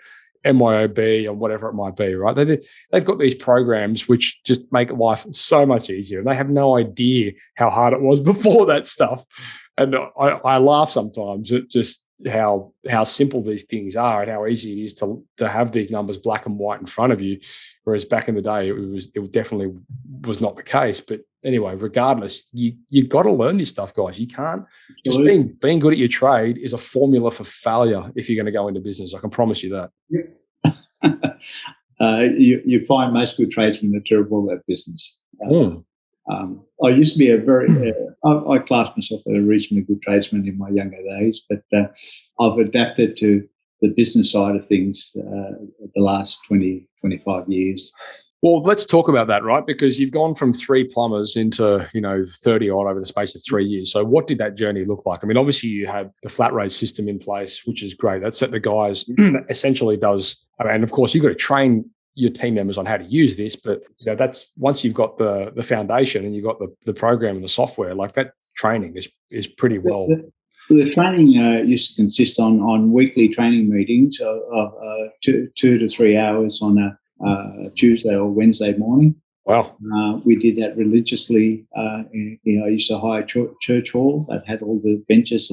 Speaker 1: MYOB or whatever it might be, right? They've got these programs which just make life so much easier, and they have no idea how hard it was before that stuff. And I laugh sometimes at just how simple these things are and how easy it is to have these numbers black and white in front of you, whereas back in the day it definitely was not the case. But anyway, regardless, you've got to learn this stuff, guys. You can't just being good at your trade is a formula for failure if you're going to go into business. I can promise you that.
Speaker 3: You find most good tradesmen are terrible at business. I used to be I classed myself as a reasonably good tradesman in my younger days, but I've adapted to the business side of things the last 20, 25 years.
Speaker 1: Well, let's talk about that, right? Because you've gone from 3 plumbers into, 30 odd over the space of 3 years. So what did that journey look like? I mean, obviously you had the flat rate system in place, which is great. That set the guys essentially does. And of course, you've got to train your team members on how to use this, but that's once you've got the foundation and you've got the program and the software, that training is pretty well.
Speaker 3: The training used to consist on weekly training meetings of 2 to 3 hours on a Tuesday or Wednesday morning.
Speaker 1: Wow.
Speaker 3: We did that religiously. I used to hire church hall that had all the benches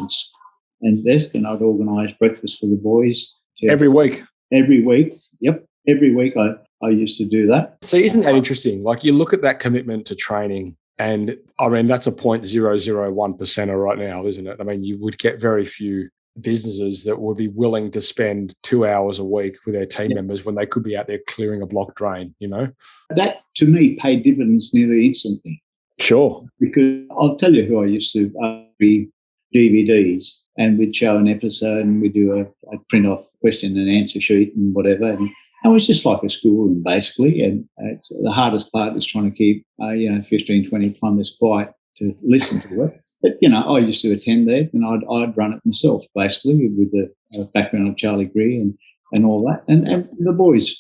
Speaker 3: and desks, and I'd organise breakfast for the boys.
Speaker 1: Every week? Every week,
Speaker 3: yep. Every week I used to do that.
Speaker 1: So isn't that interesting? You look at that commitment to training, and I mean, that's a 0.001% right now, isn't it? I mean, you would get very few businesses that would be willing to spend 2 hours a week with their team members when they could be out there clearing a block drain, That, to me, paid dividends nearly instantly. Sure.
Speaker 3: Because I'll tell you who I used to be DVDs, and we'd show an episode, and we'd do a print off question and answer sheet and whatever. And it was just like a schoolroom, basically. And it's, the hardest part is trying to keep 15, 20 plumbers quiet to listen to it. But, I used to attend there, and I'd run it myself, basically, with the background of Charlie Greer and all that. And the boys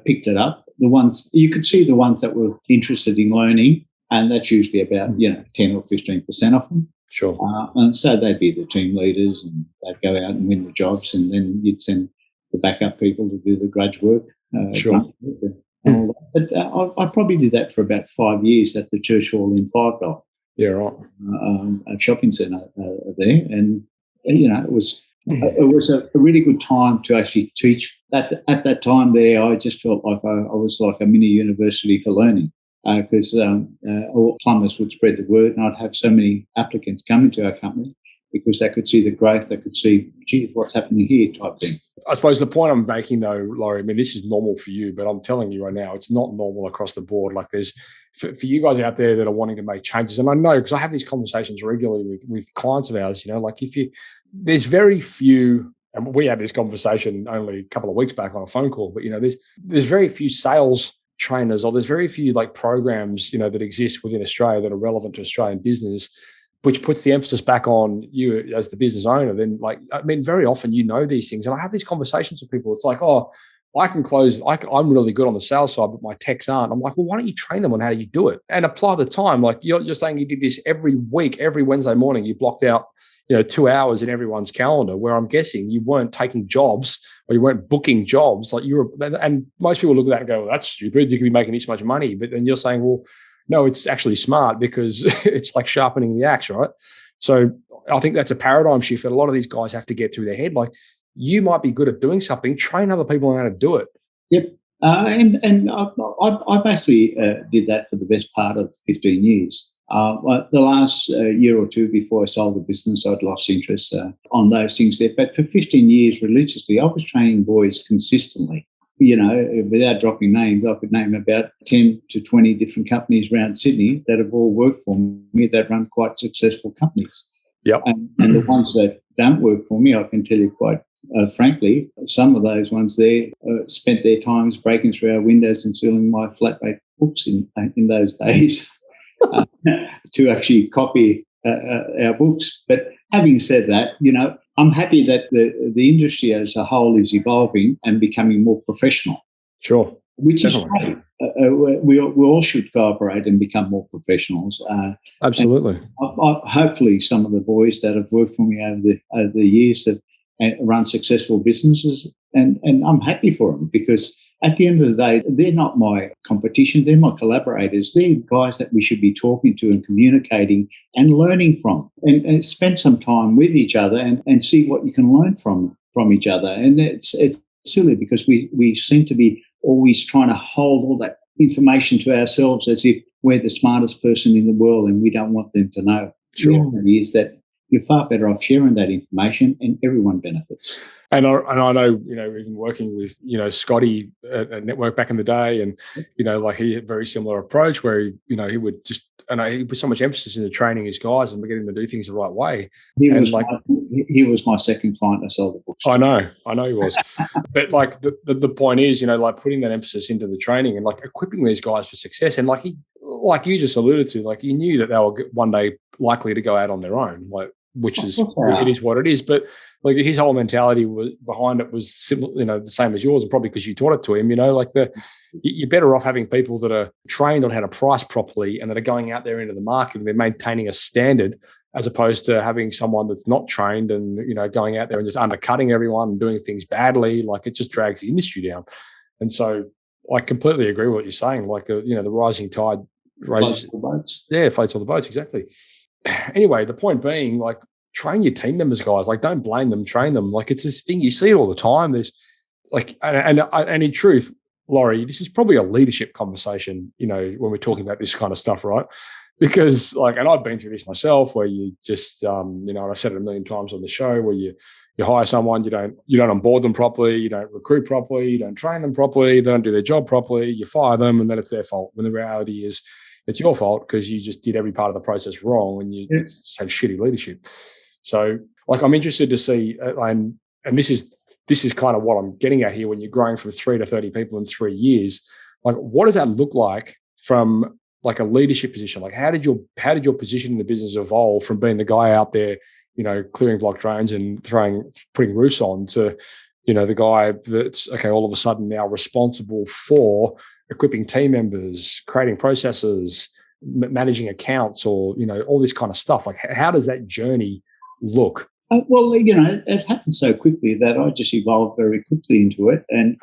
Speaker 3: picked it up. The ones, you could see the ones that were interested in learning, and that's usually about, 10 or 15% of them.
Speaker 1: Sure.
Speaker 3: And so they'd be the team leaders, and they'd go out and win the jobs, and then you'd send the backup people to do the grudge work.
Speaker 1: Sure.
Speaker 3: And all that. But I probably did that for about 5 years at the Church Hall in Five Dock.
Speaker 1: Yeah, right.
Speaker 3: A shopping centre there, and it was a really good time to actually teach. At that time there, I just felt like I was like a mini university for learning, because all plumbers would spread the word, and I'd have so many applicants coming to our company because they could see the growth, they could see, gee, what's happening here type thing.
Speaker 1: I suppose the point I'm making though, Laurie, I mean, this is normal for you, but I'm telling you right now, it's not normal across the board. Like there's, for you guys out there that are wanting to make changes, and I know because I have these conversations regularly with clients of ours, like there's very few, and we had this conversation only a couple of weeks back on a phone call, but there's very few sales trainers, or there's very few like programs, that exist within Australia that are relevant to Australian business, which puts the emphasis back on you as the business owner. Then, very often these things. And I have these conversations with people. It's like, oh, I can close. I'm really good on the sales side, but my techs aren't. I'm like, well, why don't you train them on how you do it and apply the time? Like you're saying you did this every week, every Wednesday morning, you blocked out, 2 hours in everyone's calendar, where I'm guessing you weren't taking jobs or you weren't booking jobs. Like and most people look at that and go, well, that's stupid. You could be making this much money. But then you're saying, well, no, it's actually smart because it's like sharpening the axe, right? So I think that's a paradigm shift that a lot of these guys have to get through their head. Like, you might be good at doing something, train other people on how to do it.
Speaker 3: Yep. And I've actually did that for the best part of 15 years. The last year or two before I sold the business, I'd lost interest on those things there. But for 15 years religiously, I was training boys consistently. Without dropping names, I could name about 10 to 20 different companies around Sydney that have all worked for me that run quite successful companies.
Speaker 1: Yep.
Speaker 3: And the ones that don't work for me, I can tell you quite frankly, some of those ones there spent their times breaking through our windows and stealing my flat rate books in those days to actually copy our books. But having said that, I'm happy that the industry as a whole is evolving and becoming more professional.
Speaker 1: Sure.
Speaker 3: Which definitely is great. We all should cooperate and become more professionals.
Speaker 1: Absolutely.
Speaker 3: Hopefully some of the boys that have worked for me over the years have run successful businesses, and I'm happy for them, because at the end of the day, they're not my competition. They're my collaborators. They're guys that we should be talking to and communicating and learning from, and spend some time with each other and see what you can learn from each other. And it's silly because we seem to be always trying to hold all that information to ourselves as if we're the smartest person in the world and we don't want them to know.
Speaker 1: Sure.
Speaker 3: The reality is that you're far better off sharing that information, and everyone benefits.
Speaker 1: And I know, even working with, Scotty at Network back in the day, and, he had a very similar approach where, he would just, and he put so much emphasis into training his guys and getting them to do things the right way. He
Speaker 3: was my second client I sold the books.
Speaker 1: I know he was. But the point is, putting that emphasis into the training and equipping these guys for success. And like you just alluded to, you knew that they were one day likely to go out on their own, which is, it is what it is. But his whole mentality behind it was similar, the same as yours, and probably because you taught it to him, you're better off having people that are trained on how to price properly and that are going out there into the market and they're maintaining a standard, as opposed to having someone that's not trained and, going out there and just undercutting everyone and doing things badly. It just drags the industry down. And so I completely agree with what you're saying. The rising tide raises all the boats. Yeah, floats all the boats, exactly. Anyway, the point being, train your team members, guys. Don't blame them, train them. It's this thing, you see it all the time. There's and in truth, Laurie, this is probably a leadership conversation, when we're talking about this kind of stuff, right? Because and I've been through this myself, where you just, and I said it a million times on the show, where you hire someone, you don't onboard them properly, you don't recruit properly, you don't train them properly, they don't do their job properly, you fire them, and then it's their fault. When the reality is, it's your fault because you just did every part of the process wrong and you just had shitty leadership. So, like, I'm interested to see, and this is kind of what I'm getting at here. When you're growing from 3 to 30 people in 3 years, like, what does that look like from like a leadership position? Like, how did your position in the business evolve from being the guy out there, clearing block drains and putting roofs on, to, the guy that's all of a sudden now responsible for equipping team members, creating processes, managing accounts, or all this kind of stuff? Like, how does that journey look?
Speaker 3: Well, it happened so quickly that I just evolved very quickly into it. And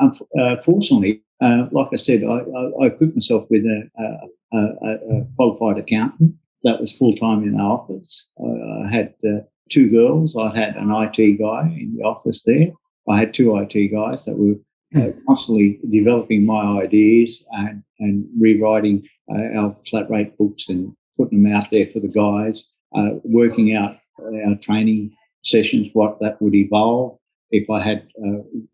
Speaker 3: fortunately, like I said, I equipped myself with a qualified accountant that was full-time in the office. I had 2 girls. I had an IT guy in the office there. I had 2 IT guys that were constantly developing my ideas and rewriting our flat rate books and putting them out there for the guys, working out our training sessions, what that would evolve. If I had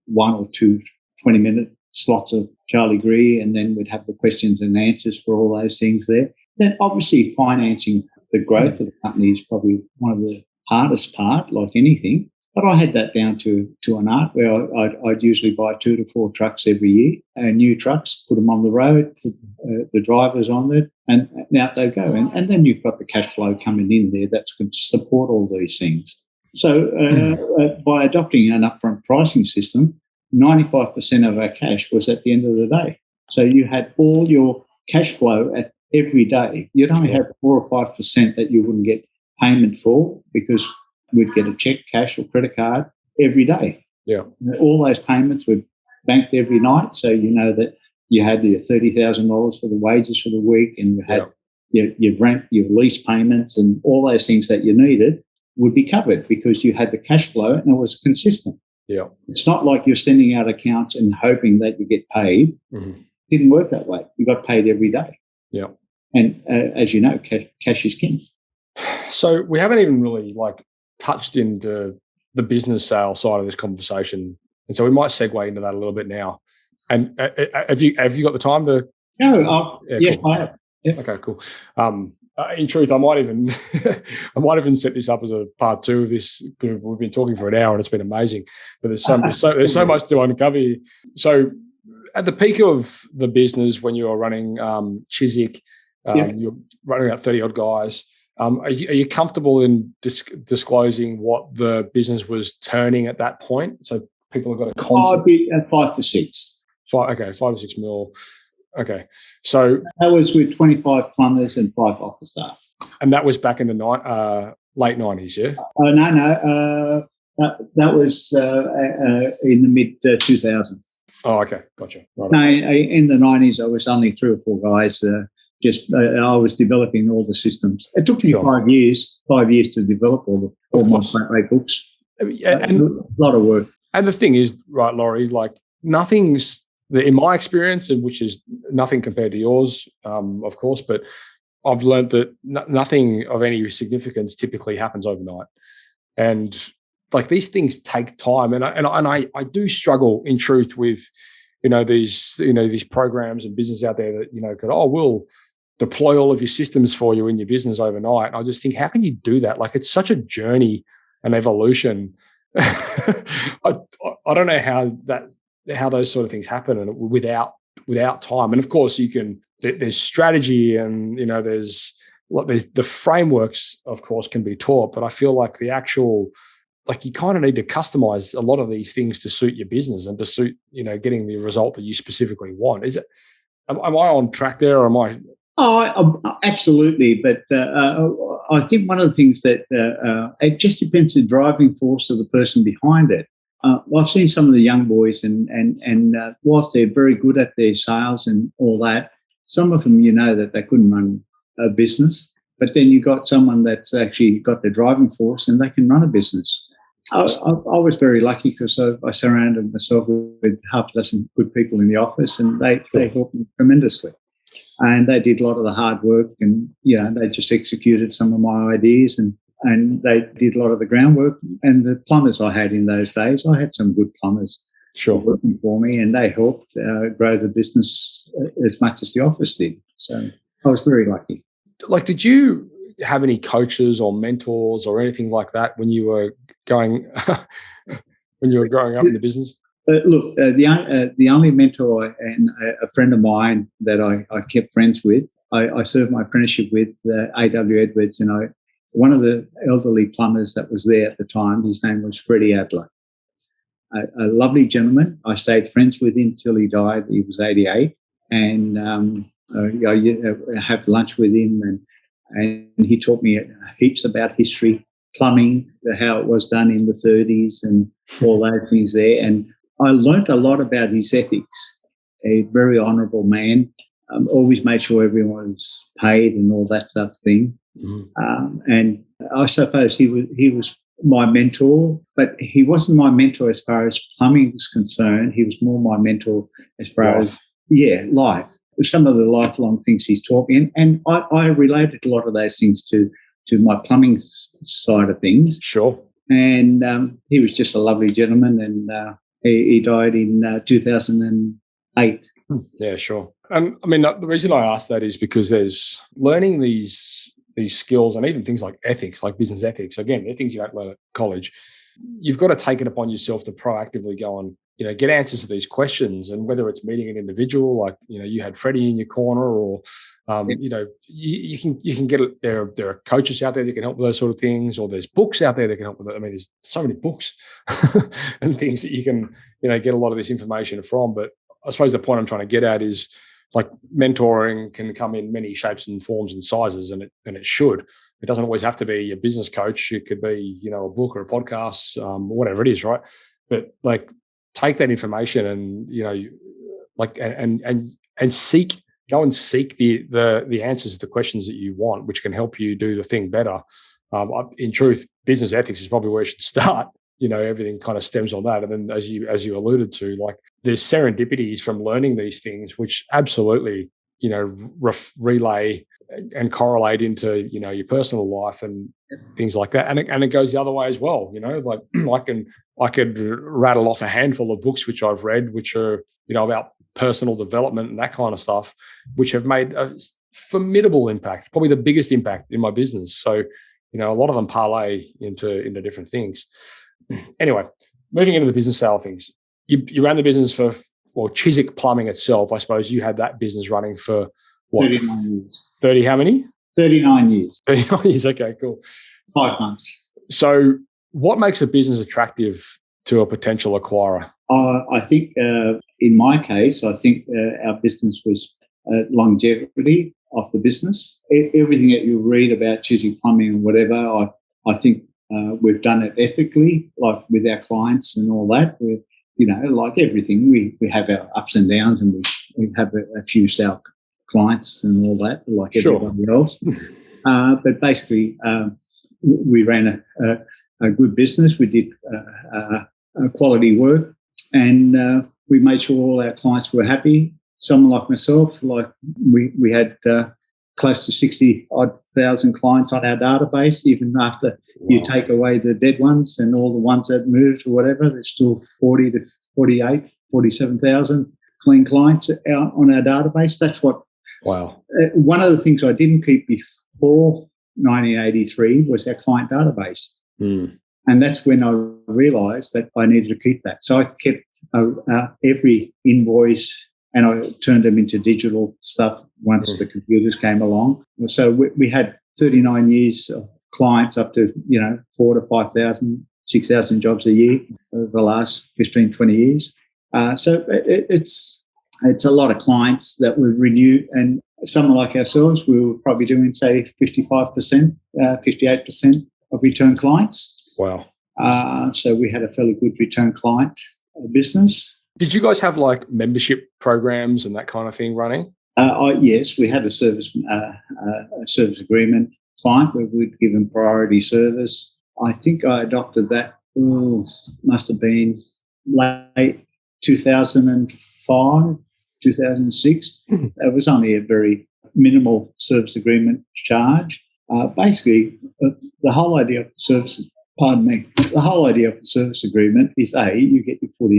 Speaker 3: 1 or 2 20-minute slots of Charlie Gree, and then we'd have the questions and answers for all those things there. Then obviously financing the growth of the company is probably one of the hardest part, like anything. But I had that down to an art, where I'd usually buy 2 to 4 trucks every year, new trucks, put them on the road, put the drivers on it, and out they go. And then you've got the cash flow coming in there that can support all these things. So by adopting an upfront pricing system, 95% of our cash was at the end of the day. So you had all your cash flow at every day. You'd only have 4 or 5% that you wouldn't get payment for, because we'd get a check, cash or credit card every day.
Speaker 1: Yeah.
Speaker 3: All those payments were banked every night, so you know that you had your $30,000 for the wages for the week, and you had your rent, your lease payments, and all those things that you needed would be covered because you had the cash flow and it was consistent.
Speaker 1: Yeah.
Speaker 3: It's not like you're sending out accounts and hoping that you get paid. Mm-hmm. It didn't work that way. You got paid every day.
Speaker 1: Yeah.
Speaker 3: And as you know, cash is king.
Speaker 1: So we haven't even really touched into the business sales side of this conversation, and so we might segue into that a little bit now. And have you got the time to?
Speaker 3: No. Yes, cool. I have. Yeah.
Speaker 1: Okay, cool. In truth, I might even set this up as a part 2 of this. We've been talking for an hour and it's been amazing, but there's so much to uncover here. So, at the peak of the business, when you were running Chiswick, you're running about 30 odd guys. Are you comfortable in disclosing what the business was turning at that point? So people have got a concept.
Speaker 3: I'd be at 5 to 6.
Speaker 1: 5 to 6 mil. Okay, so
Speaker 3: that was with 25 plumbers and 5 office staff.
Speaker 1: And that was back in the late 90s, yeah?
Speaker 3: No. That was in the mid 2000s.
Speaker 1: Oh, okay, gotcha. Right.
Speaker 3: No, in the 90s, I was only 3 or 4 guys. I was developing all the systems. It took me 5 years to develop all my flat rate books.
Speaker 1: Yeah, and
Speaker 3: a lot of work.
Speaker 1: And the thing is, right, Laurie, nothing's, in my experience, and which is nothing compared to yours, of course, but I've learned that nothing of any significance typically happens overnight. And these things take time. And I do struggle, in truth, with, these programs and business out there that, we'll deploy all of your systems for you in your business overnight. And I just think, how can you do that? It's such a journey and evolution. I don't know how those sort of things happen, and without time. And of course, there's strategy, and there's the frameworks, of course, can be taught. But I feel like the actual, you kind of need to customize a lot of these things to suit your business and to suit getting the result that you specifically want. Am I on track there, or am I?
Speaker 3: Oh, absolutely. But I think one of the things that it just depends the driving force of the person behind it. I've seen some of the young boys, and whilst they're very good at their sales and all that, some of them, that they couldn't run a business. But then you got someone that's actually got the driving force and they can run a business. I was very lucky because I surrounded myself with half a dozen good people in the office, and they helped me tremendously. And they did a lot of the hard work, and they just executed some of my ideas, and they did a lot of the groundwork. And the plumbers I had in those days, I had some good plumbers working for me, and they helped grow the business as much as the office did. So I was very lucky.
Speaker 1: have any coaches or mentors or anything like that when you were going when you were growing up in the business?
Speaker 3: Look, the only mentor and a friend of mine that I kept friends with, I served my apprenticeship with A.W. Edwards, and one of the elderly plumbers that was there at the time, his name was Freddie Adler. A lovely gentleman. I stayed friends with him till he died. He was 88, and I have lunch with him, and he taught me heaps about history, plumbing, how it was done in the 30s, and all those things there. And I learnt a lot about his ethics. A very honourable man. Always made sure everyone was paid and all that sort of thing. Mm-hmm. And I suppose he was my mentor, but he wasn't my mentor as far as plumbing was concerned. He was more my mentor as far as life. Some of the lifelong things he's taught me, and I related a lot of those things to my plumbing side of things.
Speaker 1: Sure.
Speaker 3: And he was just a lovely gentleman, and he died in 2008.
Speaker 1: Yeah, sure. And I mean, the reason I ask that is because there's learning these skills, and even things like ethics, like business ethics. Again, they're things you don't learn at college. You've got to take it upon yourself to proactively go and, get answers to these questions. And whether it's meeting an individual, like, you had Freddie in your corner, or, you can get it. There are coaches out there that can help with those sort of things, or there's books out there that can help with it. I mean, there's so many books and things that you can, get a lot of this information from. But I suppose the point I'm trying to get at is, like, mentoring can come in many shapes and forms and sizes, and it should. It doesn't always have to be a business coach. It could be, a book or a podcast, or whatever it is, right? But like, take that information and, and go and seek the answers to the questions that you want, which can help you do the thing better. In truth, business ethics is probably where you should start. Everything kind of stems on that. And then as you alluded to, like, there's serendipities from learning these things, which absolutely, relay and correlate into, your personal life and things like that. And it goes the other way as well. Like, I could rattle off a handful of books which I've read, which are, about personal development and that kind of stuff, which have made a formidable impact, probably the biggest impact in my business. So, a lot of them parlay into different things. Anyway, moving into the business side of things, you ran the business for, Chiswick Plumbing itself. I suppose you had that business running for what?
Speaker 3: 39 years.
Speaker 1: 30, how many?
Speaker 3: 39 years.
Speaker 1: 39 years. Okay, cool.
Speaker 3: 5 months.
Speaker 1: So what makes a business attractive to a potential acquirer?
Speaker 3: I think in my case, our business was longevity of the business. Everything that you read about Chiswick Plumbing and whatever, I think we've done it ethically, like with our clients and all that. We're, like everything, we have our ups and downs, and we have a few our clients and all that, like everybody else. But basically, we ran a good business. We did quality work, and we made sure all our clients were happy. Someone like myself, like we had close to 60,000 clients on our database. Even after you take away the dead ones and all the ones that moved or whatever, there's still 40 to 48, 47,000 clean clients out on our database. That's what.
Speaker 1: Wow.
Speaker 3: One of the things I didn't keep before 1983 was our client database. Mm. And that's when I realised that I needed to keep that. So I kept every invoice, and I turned them into digital stuff once the computers came along. So we had 39 years of clients up to, 4,000 to 5,000, 6,000 jobs a year over the last 15, 20 years. So it's a lot of clients that we renewed, and someone like ourselves, we were probably doing, say, 55%, 58% of return clients.
Speaker 1: Wow.
Speaker 3: So we had a fairly good return client business.
Speaker 1: Did you guys have like membership programs and that kind of thing running?
Speaker 3: Yes, we had a service agreement client where we'd give them priority service. I think I adopted that, must have been late 2005, 2006. It was only a very minimal service agreement charge. Basically, the whole idea of the service agreement is, you get your foot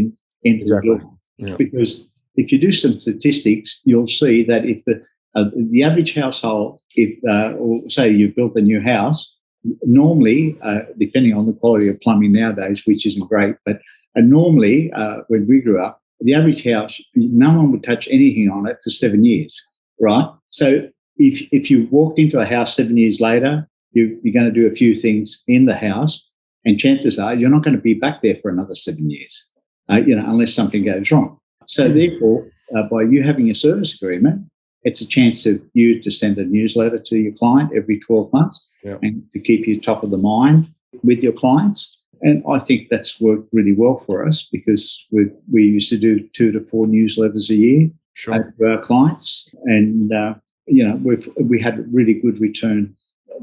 Speaker 3: into the door. Yeah. Because if you do some statistics, you'll see that if the The average household, if or say you've built a new house, normally, depending on the quality of plumbing nowadays, which isn't great, but normally when we grew up, the average house, no one would touch anything on it for 7 years, right? So if you walked into a house 7 years later, you're going to do a few things in the house, and chances are you're not going to be back there for another 7 years, unless something goes wrong. So therefore, by you having a service agreement, it's a chance of you to send a newsletter to your client every 12 months and to keep you top of the mind with your clients. And I think that's worked really well for us, because we used to do 2 to 4 newsletters a year to our clients, and we had really good return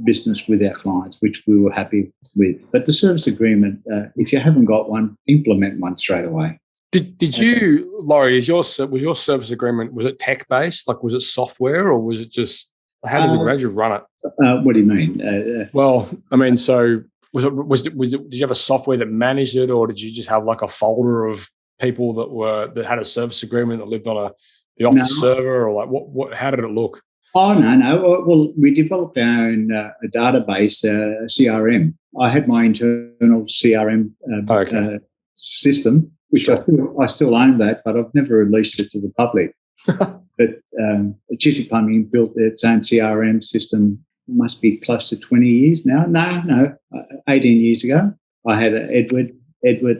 Speaker 3: business with our clients, which we were happy with. But the service agreement, if you haven't got one, implement one straight away.
Speaker 1: Did you, Laurie? Was your service agreement, was it tech based? Like, was it software, or was it just how did you run it?
Speaker 3: What do you mean?
Speaker 1: Well, I mean, so was it? Did you have a software that managed it, or did you just have like a folder of people that had a service agreement that lived on the office server, or like what? How did it look?
Speaker 3: Oh, no. Well, we developed our own database, CRM. I had my internal CRM system, which I still own that, but I've never released it to the public. But Chiswick Plumbing built its own CRM system, must be close to 20 years now. No, 18 years ago. I had Edward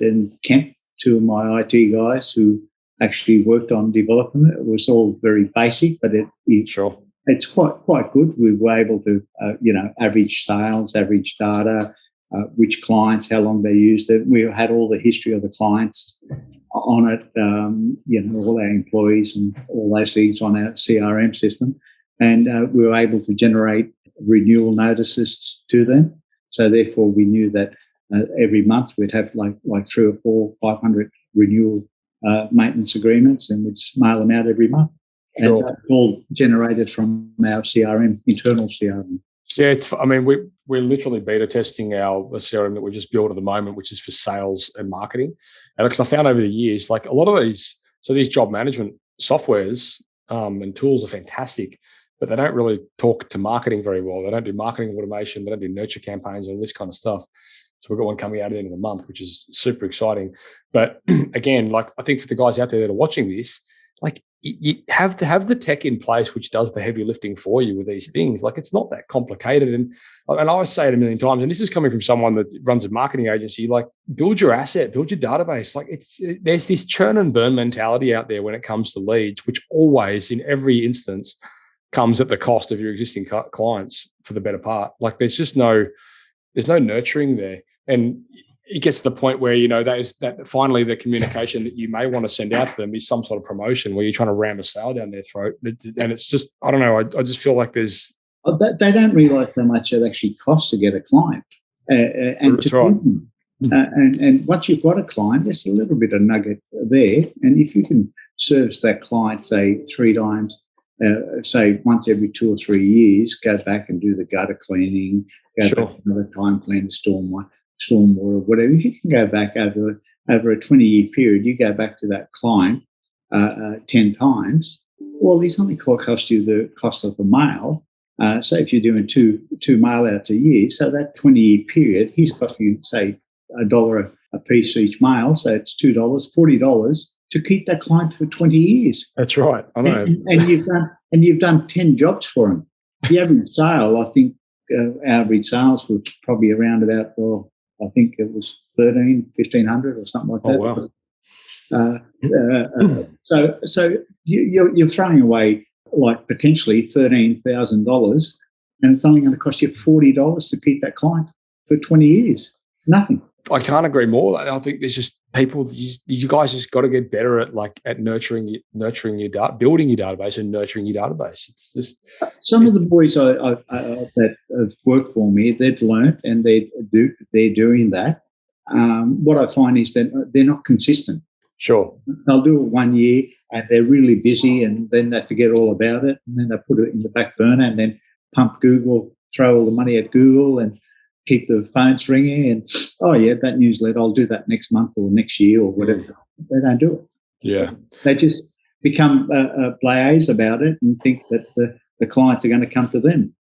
Speaker 3: and Kemp, 2 of my IT guys who actually worked on developing it. It was all very basic, but it's quite good. We were able to, average sales, average data, which clients, how long they used it. We had all the history of the clients on it, all our employees and all those things on our CRM system. And we were able to generate renewal notices to them. So therefore, we knew that every month we'd have like 300 or 400, 500 renewal maintenance agreements, and we'd mail them out every month. Sure. And that's all generated from our CRM, internal CRM.
Speaker 1: Yeah, we're literally beta testing the CRM that we just built at the moment, which is for sales and marketing. And because I found over the years, like a lot of these job management softwares and tools are fantastic, but they don't really talk to marketing very well. They don't do marketing automation. They don't do nurture campaigns and all this kind of stuff. So we've got one coming out at the end of the month, which is super exciting. But again, like I think for the guys out there that are watching this, like you have to have the tech in place, which does the heavy lifting for you with these things. Like it's not that complicated. And I always say it a million times, and this is coming from someone that runs a marketing agency, like build your asset, build your database. Like there's this churn and burn mentality out there when it comes to leads, which always in every instance comes at the cost of your existing clients for the better part. Like there's no nurturing there. And it gets to the point where, that finally the communication that you may want to send out to them is some sort of promotion where you're trying to ram a sale down their throat. And it's just, I don't know, I just feel like there's...
Speaker 3: They don't realise how much it actually costs to get a client.
Speaker 1: That's right.
Speaker 3: And once you've got a client, there's a little bit of nugget there. And if you can service that client, say, 3 times, say once every 2 or 3 years, go back and do the gutter cleaning, go back another time, clean the stormwater, whatever. If you can go back over a 20-year period, you go back to that client 10 times, well, these only cost you the cost of the mail. So if you're doing two mail outs a year, so that 20-year period, he's cost you, say, $1 a piece for each mail, so it's $2, $40 to keep that client for 20 years.
Speaker 1: That's right. I know.
Speaker 3: And you've done 10 jobs for him. The average sale, I think, average sales were probably around about, I think it was 1,500 or something like that.
Speaker 1: Oh,
Speaker 3: wow. So you're throwing away like potentially $13,000, and it's only going to cost you $40 to keep that client for 20 years. Nothing.
Speaker 1: I can't agree more. I think there's just people. You guys just got to get better at nurturing your data, building your database, and nurturing your database. It's just
Speaker 3: some of the boys that have worked for me. They've learnt and they're doing that. What I find is that they're not consistent.
Speaker 1: Sure,
Speaker 3: they'll do it 1 year and they're really busy, and then they forget all about it, and then they put it in the back burner, and then pump Google, throw all the money at Google, and keep the phones ringing, and that newsletter, I'll do that next month or next year or whatever. They don't do it.
Speaker 1: Yeah,
Speaker 3: they just become blasé about it and think that the clients are going to come to them.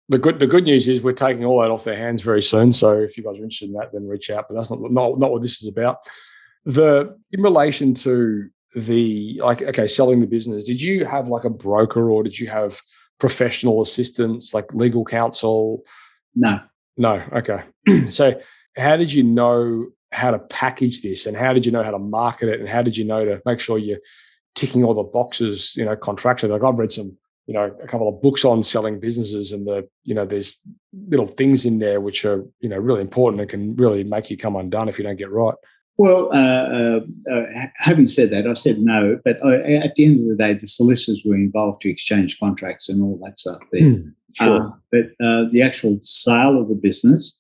Speaker 1: The good news is we're taking all that off their hands very soon. So if you guys are interested in that, then reach out. But that's not what this is about. In relation to selling the business, did you have like a broker or did you have professional assistants like legal counsel?
Speaker 3: No.
Speaker 1: Okay. So how did you know how to package this, and how did you know how to market it, and how did you know to make sure you're ticking all the boxes, contractually? Like I've read some, a couple of books on selling businesses, and there's little things in there which are, really important and can really make you come undone if you don't get right.
Speaker 3: Well, having said that, I said no, but at the end of the day, the solicitors were involved to exchange contracts and all that stuff there.
Speaker 1: Sure.
Speaker 3: But the actual sale of the business,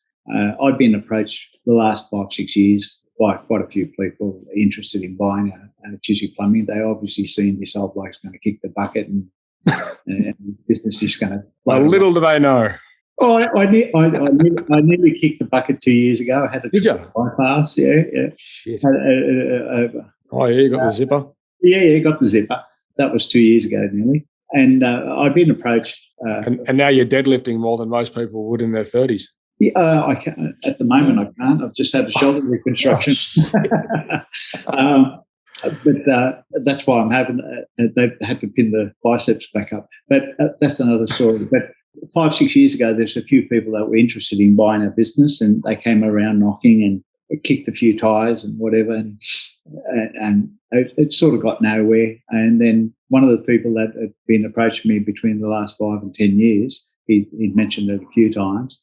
Speaker 3: I'd been approached the last 5-6 years by quite a few people interested in buying a Chiswick Plumbing. They obviously seen this old bloke's going to kick the bucket and the business is going to...
Speaker 1: Little do they know.
Speaker 3: Oh, I nearly kicked the bucket 2 years ago. I had a bypass. Yeah.
Speaker 1: Shit. You got the zipper?
Speaker 3: Yeah, got the zipper. That was 2 years ago nearly. And I'd been approached.
Speaker 1: And now you're deadlifting more than most people would in their 30s.
Speaker 3: Yeah, I can't. At the moment, I can't. I've just had a shoulder reconstruction. But that's why I'm having. They've had to pin the biceps back up. But that's another story. But 5-6 years ago, there's a few people that were interested in buying our business, and they came around knocking and kicked a few tires and whatever, and it sort of got nowhere. And then one of the people that had been approaching me between the last 5 and 10 years, he'd mentioned it a few times,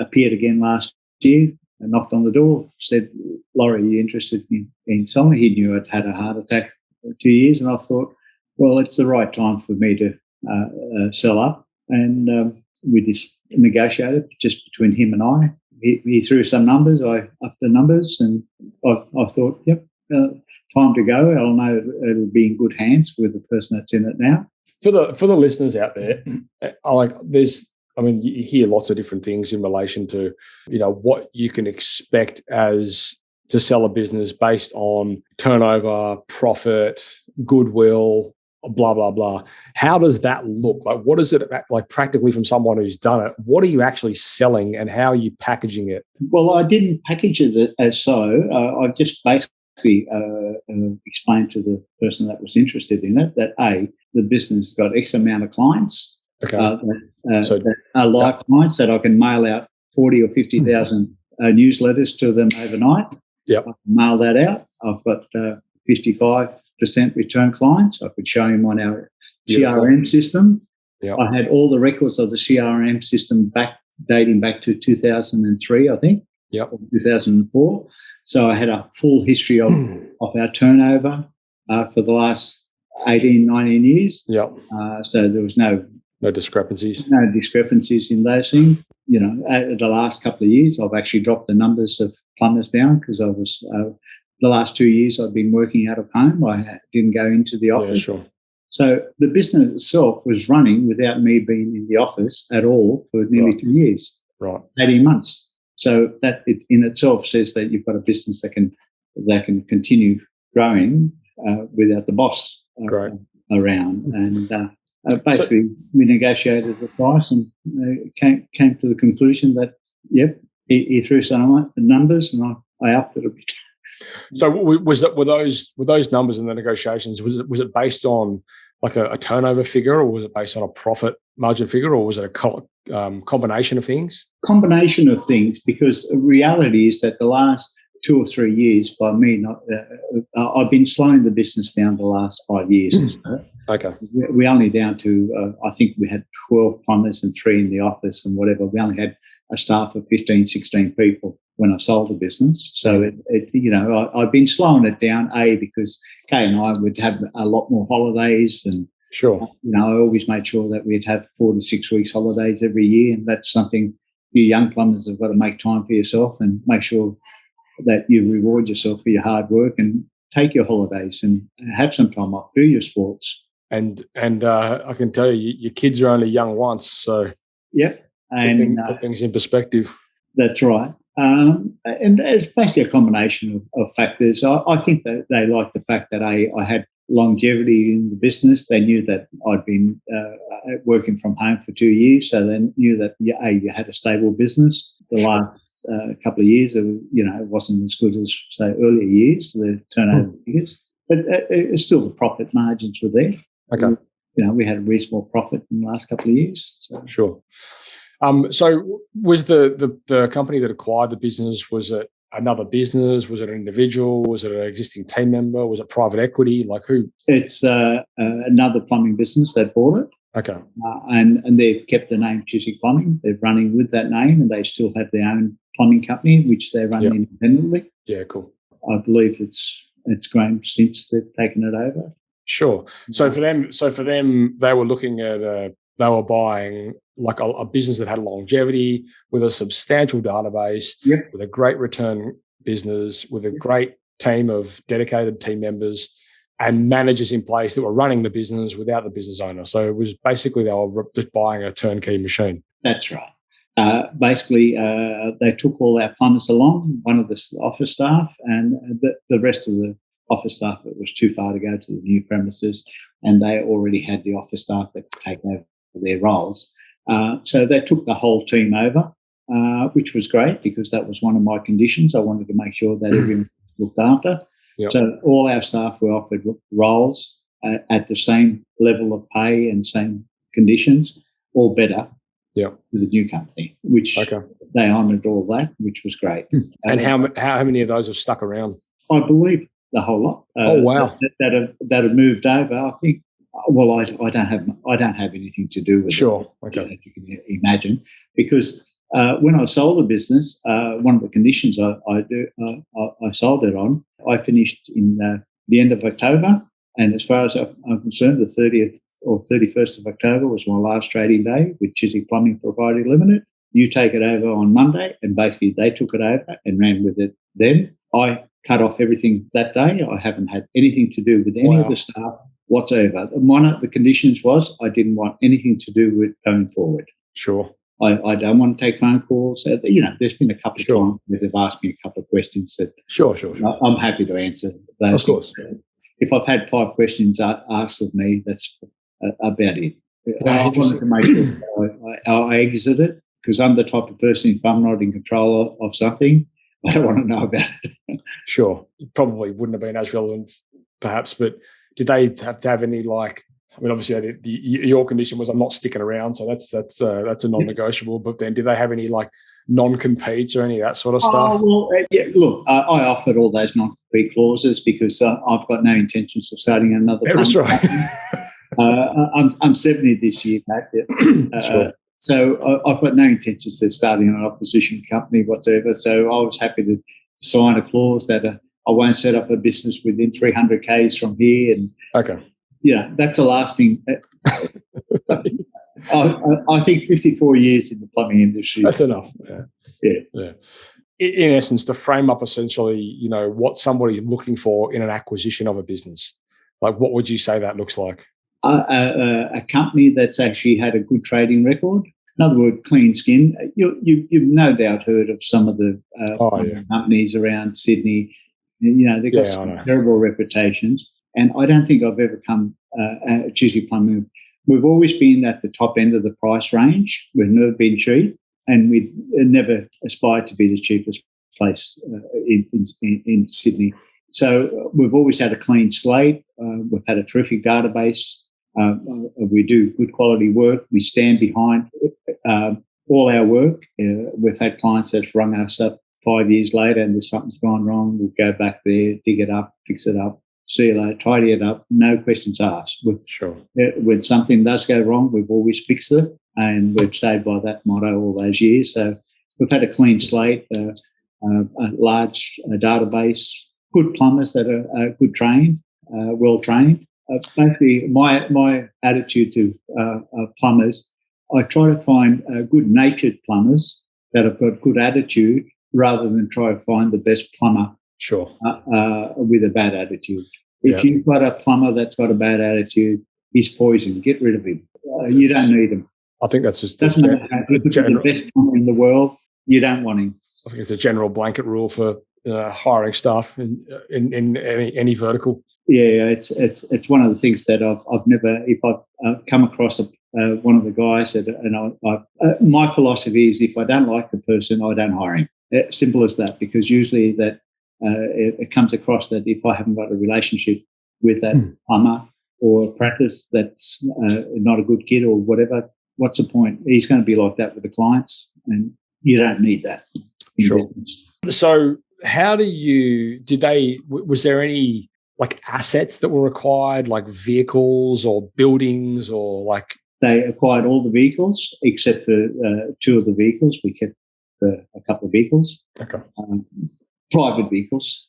Speaker 3: appeared again last year and knocked on the door, said, "Laurie, are you interested in selling?" He knew I'd had a heart attack for 2 years, and I thought, well, it's the right time for me to sell up. And we just negotiated just between him and I. He threw some numbers, I upped the numbers, and I thought, yep, time to go. I'll know it'll be in good hands with the person that's in it now.
Speaker 1: For the listeners out there, you hear lots of different things in relation to, what you can expect to sell a business based on turnover, profit, goodwill, blah, blah, blah. How does that look? Like, what is it like practically from someone who's done it? What are you actually selling and how are you packaging it?
Speaker 3: Well, I didn't package it as so. I just basically explained to the person that was interested in it that, the business got X amount of clients, that are live clients that I can mail out 40 or 50,000 newsletters to them overnight.
Speaker 1: Yep.
Speaker 3: I can mail that out. I've got 55% return clients. I could show him on our CRM system.
Speaker 1: Yep.
Speaker 3: I had all the records of the CRM system dating back to 2003, I think.
Speaker 1: Yep.
Speaker 3: 2004. So I had a full history of our turnover for the last 18, 19 years.
Speaker 1: Yep.
Speaker 3: So there was no
Speaker 1: discrepancies.
Speaker 3: No discrepancies in those things. The last couple of years, I've actually dropped the numbers of plumbers down because I was the last 2 years I've been working out of home. I didn't go into the office.
Speaker 1: Yeah, sure.
Speaker 3: So the business itself was running without me being in the office at all for nearly 2 years.
Speaker 1: Right.
Speaker 3: 18 months. So that in itself says that you've got a business that can continue growing without the boss around. And basically, we negotiated the price and came to the conclusion that, he threw some numbers and I upped it a bit.
Speaker 1: So were those numbers in the negotiations, was it based on like a turnover figure, or was it based on a profit margin figure, or was it a combination of things?
Speaker 3: Combination of things, because the reality is that the last 2 or 3 years, by me, I've been slowing the business down the last 5 years.
Speaker 1: Okay.
Speaker 3: We're only down to, I think we had 12 plumbers and 3 in the office and whatever. We only had a staff of 15, 16 people when I sold the business. So, I've been slowing it down, because Kay and I would have a lot more holidays and,
Speaker 1: sure.
Speaker 3: I always made sure that we'd have 4 to 6 weeks holidays every year. And that's something you young plumbers have got to make time for yourself and make sure that you reward yourself for your hard work and take your holidays and have some time off, do your sports.
Speaker 1: And I can tell you, your kids are only young once, so
Speaker 3: and
Speaker 1: put things in perspective.
Speaker 3: That's right. And it's basically a combination of factors. I think that they like the fact that I had longevity in the business. They knew that I'd been working from home for 2 years, so they knew that you had a stable business. The last couple of years, it wasn't as good as, say, earlier years, the turnover figures, but still the profit margins were there.
Speaker 1: Okay.
Speaker 3: We had a reasonable profit in the last couple of years. So.
Speaker 1: Sure. So was the company that acquired the business, was it another business? Was it an individual? Was it an existing team member? Was it private equity? Like who?
Speaker 3: It's another plumbing business that bought it.
Speaker 1: Okay.
Speaker 3: And they've kept the name Chiswick Plumbing. They're running with that name, and they still have their own plumbing company, which they run independently.
Speaker 1: Yeah, cool.
Speaker 3: I believe it's grown since they've taken it over.
Speaker 1: Sure. So for them, they were looking at they were buying like a business that had longevity with a substantial database, with a great return business, with a great team of dedicated team members and managers in place that were running the business without the business owner. So it was basically they were just buying a turnkey machine.
Speaker 3: That's right. Basically, they took all our plumbers along, one of the office staff, and the rest of the office staff, it was too far to go to the new premises, and they already had the office staff that could take over their roles. So they took the whole team over, which was great because that was one of my conditions. I wanted to make sure that everyone was looked after. Yep. So all our staff were offered roles at the same level of pay and same conditions, or better, to the new company, which they honoured all that, which was great.
Speaker 1: And how many of those have stuck around?
Speaker 3: I believe the whole lot.
Speaker 1: Oh wow!
Speaker 3: That have moved over. I think. Well, I don't have anything to do with it.
Speaker 1: Okay.
Speaker 3: As you can imagine, because when I sold the business, one of the conditions I sold it on, I finished in the end of October, and as far as I'm concerned, the 30th or 31st of October was my last trading day with Chiswick Plumbing Pty Ltd. You take it over on Monday, and basically they took it over and ran with it. Then I cut off everything that day. I haven't had anything to do with any of the staff whatsoever. One of the conditions was I didn't want anything to do with going forward.
Speaker 1: Sure.
Speaker 3: I don't want to take phone calls. There's been a couple of times where they've asked me a couple of questions that
Speaker 1: Sure.
Speaker 3: I'm happy to answer those. Of course. If I've had 5 questions asked of me, that's about it. I wanted to make sure I exit it, because I'm the type of person, if I'm not in control of something, I don't want to know about it. Sure.
Speaker 1: It probably wouldn't have been as relevant, perhaps, but did they have to have any, like, I mean, obviously your condition was I'm not sticking around, so that's a non-negotiable. But then, did they have any like non-competes or any of that sort of stuff?
Speaker 3: Well, look, I offered all those non-compete clauses because I've got no intentions of starting another.
Speaker 1: That's right.
Speaker 3: I'm 70 this year, Pat.
Speaker 1: Sure.
Speaker 3: So I've got no intentions of starting an opposition company whatsoever. So I was happy to sign a clause that I won't set up a business within 300 k's from here. And that's the last thing. I think 54 years in the plumbing industry.
Speaker 1: That's enough. Yeah. In essence, to frame up essentially, what somebody's looking for in an acquisition of a business, like what would you say that looks like?
Speaker 3: A company that's actually had a good trading record. In other words, clean skin. You've no doubt heard of some of the companies around Sydney. They've got some terrible reputations. And I don't think I've ever come at Chiswick Plumbing. We've always been at the top end of the price range. We've never been cheap, and we've never aspired to be the cheapest place in Sydney. So we've always had a clean slate. We've had a terrific database. We do good quality work. We stand behind all our work. We've had clients that have rung us up 5 years later and there's something's gone wrong. We'll go back there, dig it up, fix it up, see you later, tidy it up, no questions asked. When something does go wrong, we've always fixed it, and we've stayed by that motto all those years. So we've had a clean slate, a large database, good plumbers that are good trained, well trained. Basically, my attitude to plumbers, I try to find good-natured plumbers that have got good attitude rather than try to find the best plumber with a bad attitude. If you've got a plumber that's got a bad attitude, he's poison. Get rid of him. You don't need him.
Speaker 1: I think that's just
Speaker 3: doesn't matter how he could be the best plumber in the world. You don't want him.
Speaker 1: I think it's a general blanket rule for hiring staff in any vertical.
Speaker 3: it's one of the things that I've never, if I've come across one of the guys that, and my philosophy is if I don't like the person, I don't hire him. Simple as that, because usually that it comes across that if I haven't got a relationship with that plumber or apprentice that's not a good kid or whatever, what's the point? He's going to be like that with the clients, and you don't need that.
Speaker 1: Sure. So how was there any like assets that were required, like vehicles or buildings or like?
Speaker 3: They acquired all the vehicles except for two of the vehicles. We kept a couple of vehicles.
Speaker 1: Okay.
Speaker 3: Private vehicles.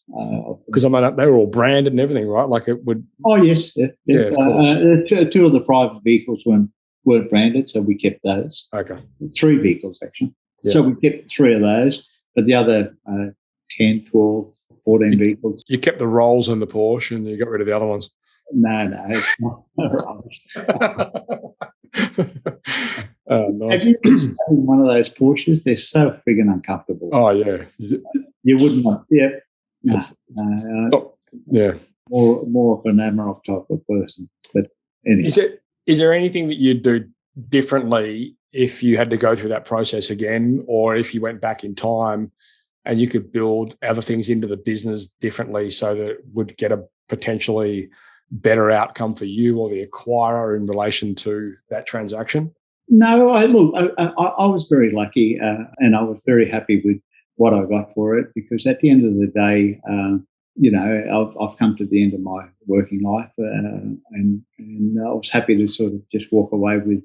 Speaker 1: Because I mean, they were all branded and everything, right? Like it would.
Speaker 3: Oh yes,
Speaker 1: yeah, of course.
Speaker 3: Two of the private vehicles weren't branded, so we kept those.
Speaker 1: Okay.
Speaker 3: 3 vehicles actually.
Speaker 1: Yeah.
Speaker 3: So we kept 3 of those, but the other 10, 12, 14 vehicles.
Speaker 1: You kept the Rolls and the Porsche, and you got rid of the other ones.
Speaker 3: No, it's not
Speaker 1: Nice.
Speaker 3: Have you been in one of those Porsches? They're so friggin' uncomfortable.
Speaker 1: Oh yeah.
Speaker 3: You wouldn't want. Yeah.
Speaker 1: Yes. Yeah.
Speaker 3: More of an Amarok type of person. But anyway.
Speaker 1: Is there anything that you'd do differently if you had to go through that process again, or if you went back in time and you could build other things into the business differently so that it would get a potentially better outcome for you or the acquirer in relation to that transaction?
Speaker 3: No, I was very lucky, and I was very happy with what I got for it, because at the end of the day, I've come to the end of my working life, and I was happy to sort of just walk away with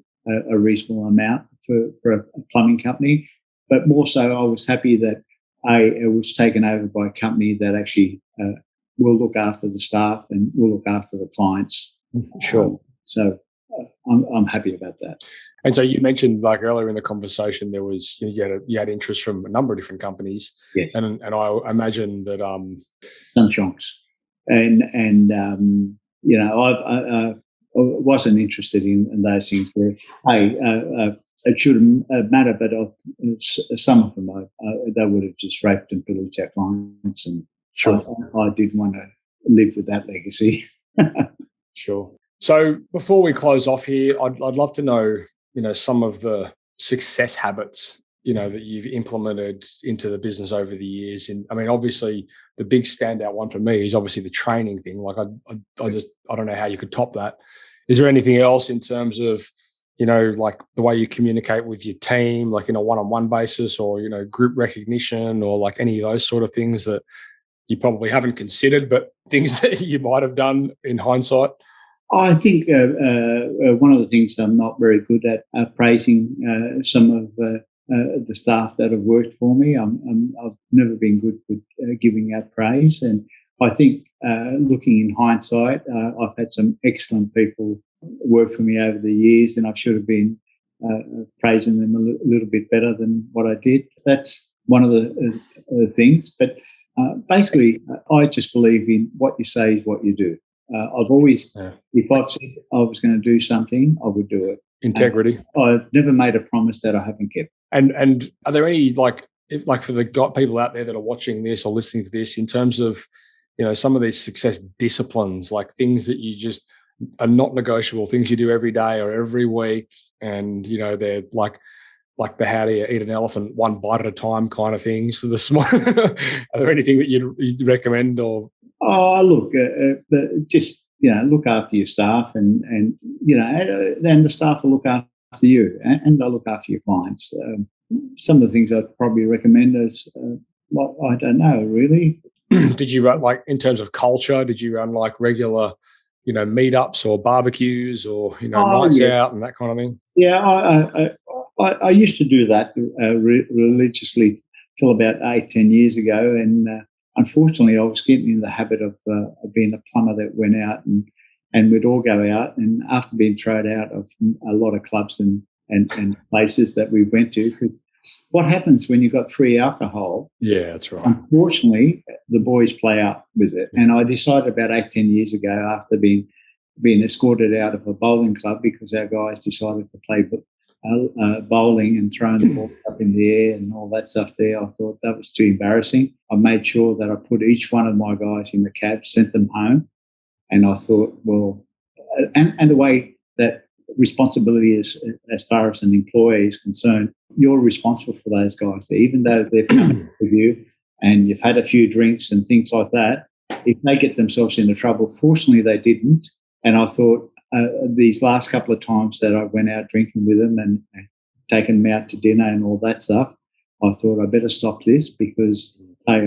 Speaker 3: a reasonable amount for a plumbing company. But more so, I was happy that it was taken over by a company that actually will look after the staff and will look after the clients.
Speaker 1: Sure.
Speaker 3: So I'm happy about that.
Speaker 1: And so you mentioned, like earlier in the conversation, there was you had interest from a number of different companies.
Speaker 3: Yes.
Speaker 1: And I imagine that
Speaker 3: some chunks, and I wasn't interested in those things. There, it shouldn't matter, but some of them they would have just raped and pillaged our clients, and
Speaker 1: sure,
Speaker 3: I didn't want to live with that legacy.
Speaker 1: Sure. So before we close off here, I'd love to know, some of the success habits, that you've implemented into the business over the years. And I mean, obviously the big standout one for me is obviously the training thing. Like I don't know how you could top that. Is there anything else in terms of, like the way you communicate with your team, like in a one-on-one basis, or, group recognition, or like any of those sort of things that you probably haven't considered, but things that you might have done in hindsight?
Speaker 3: I think one of the things I'm not very good at praising some of the staff that have worked for me. I've never been good with giving out praise, and I think looking in hindsight, I've had some excellent people work for me over the years, and I should have been praising them a little bit better than what I did. That's one of the things. But basically, I just believe in what you say is what you do. I've always, if I've said I was going to do something, I would do it.
Speaker 1: Integrity.
Speaker 3: I've never made a promise that I haven't kept.
Speaker 1: And are there any for the people out there that are watching this or listening to this, in terms of some of these success disciplines, like things that you just are not negotiable, things you do every day or every week, and they're like the how do you eat an elephant one bite at a time kind of things. So the small, are there anything that you'd recommend? Or
Speaker 3: look, just look after your staff, and then the staff will look after you, and they'll look after your clients. Some of the things I'd probably recommend is, I don't know really.
Speaker 1: Did you run, like, in terms of culture? Did you run like regular, meetups or barbecues or nights out and that kind of thing?
Speaker 3: Yeah, I used to do that religiously till about 8-10 years ago, and unfortunately, I was getting in the habit of being a plumber that went out, and we'd all go out, and after being thrown out of a lot of clubs and places that we went to, because what happens when you've got free alcohol?
Speaker 1: Yeah, that's right.
Speaker 3: Unfortunately, the boys play up with it. And I decided about 8-10 years ago, after being escorted out of a bowling club because our guys decided to play bowling and throwing the ball up in the air and all that stuff there, I thought that was too embarrassing. I made sure that I put each one of my guys in the cab, sent them home, And I thought, well, and the way that responsibility is, as far as an employee is concerned, you're responsible for those guys. Even though they've come with you and you've had a few drinks and things like that, if they get themselves into trouble, fortunately they didn't. And I thought these last couple of times that I went out drinking with them and taken them out to dinner and all that stuff, I thought I better stop this because I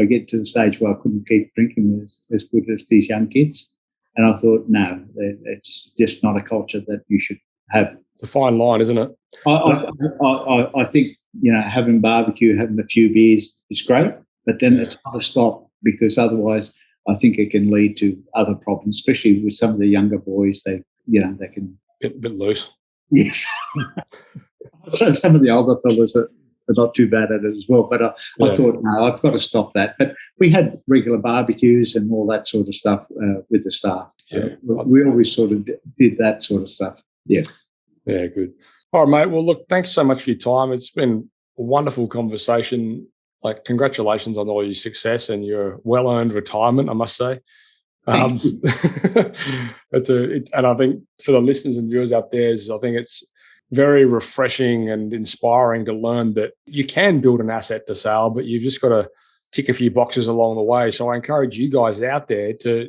Speaker 3: get to the stage where I couldn't keep drinking as good as these young kids. And I thought, no, it's just not a culture that you should have.
Speaker 1: It's a fine line, isn't it?
Speaker 3: I think, having barbecue, having a few beers is great, but then it's got to stop because otherwise I think it can lead to other problems, especially with some of the younger boys. They can...
Speaker 1: Bit loose.
Speaker 3: Yes. So some of the older fellas are not too bad at it as well. But I thought, no, I've got to stop that. But we had regular barbecues and all that sort of stuff with the staff.
Speaker 1: Yeah.
Speaker 3: We always sort of did that sort of stuff. Yeah.
Speaker 1: Yeah, good. All right, mate. Well, look, thanks so much for your time. It's been a wonderful conversation. Like, congratulations on all your success and your well-earned retirement, I must say. And I think for the listeners and viewers out there, I think it's very refreshing and inspiring to learn that you can build an asset to sale, but you've just got to tick a few boxes along the way. So I encourage you guys out there to,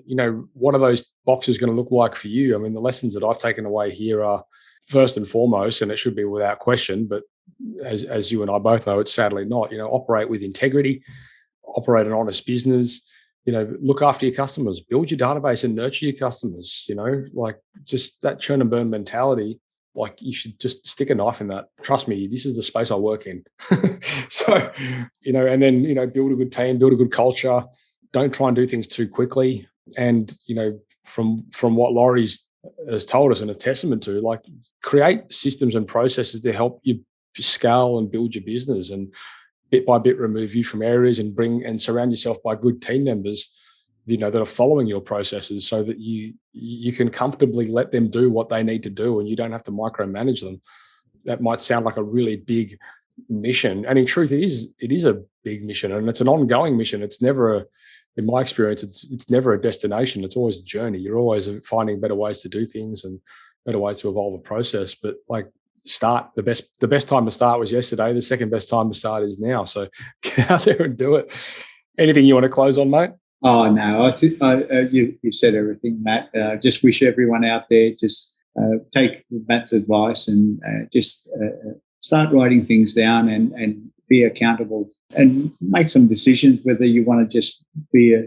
Speaker 1: what are those boxes going to look like for you? I mean, the lessons that I've taken away here are first and foremost, and it should be without question, but as you and I both know, it's sadly not, operate with integrity, operate an honest business, look after your customers, build your database and nurture your customers, like just that churn and burn mentality. Like, you should just stick a knife in that. Trust me, this is the space I work in. So, and then, build a good team, build a good culture. Don't try and do things too quickly. And, from what Laurie has told us and a testament to, like, create systems and processes to help you scale and build your business, and bit by bit remove you from areas and surround yourself by good team members, that are following your processes, so that you can comfortably let them do what they need to do and you don't have to micromanage them. That might sound like a really big mission, and in truth, it is a big mission, and it's an ongoing mission. It's never in my experience, it's never a destination. It's always a journey. You're always finding better ways to do things and better ways to evolve a process. But like, start, the best time to start was yesterday. The second best time to start is now. So get out there and do it. Anything you want to close on, mate?
Speaker 3: Oh, no, I think you said everything, Matt. Just wish everyone out there, just take Matt's advice and just start writing things down and be accountable and make some decisions, whether you want to just be a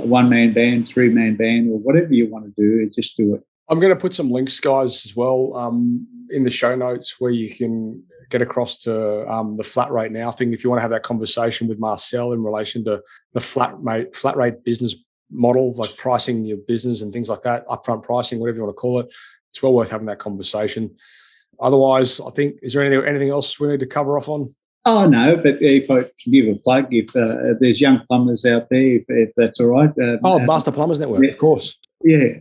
Speaker 3: one-man band, three-man band, or whatever you want to do, just do it.
Speaker 1: I'm going to put some links, guys, as well in the show notes where you can get across to the flat rate now thing. If you want to have that conversation with Marcel in relation to the flat rate business model, like pricing your business and things like that, upfront pricing, whatever you want to call it, it's well worth having that conversation. Otherwise, I think, is there anything else we need to cover off on?
Speaker 3: Oh, no, but if I can give a plug, if there's young plumbers out there, if that's all right.
Speaker 1: Master Plumbers Network, of course.
Speaker 3: Yeah,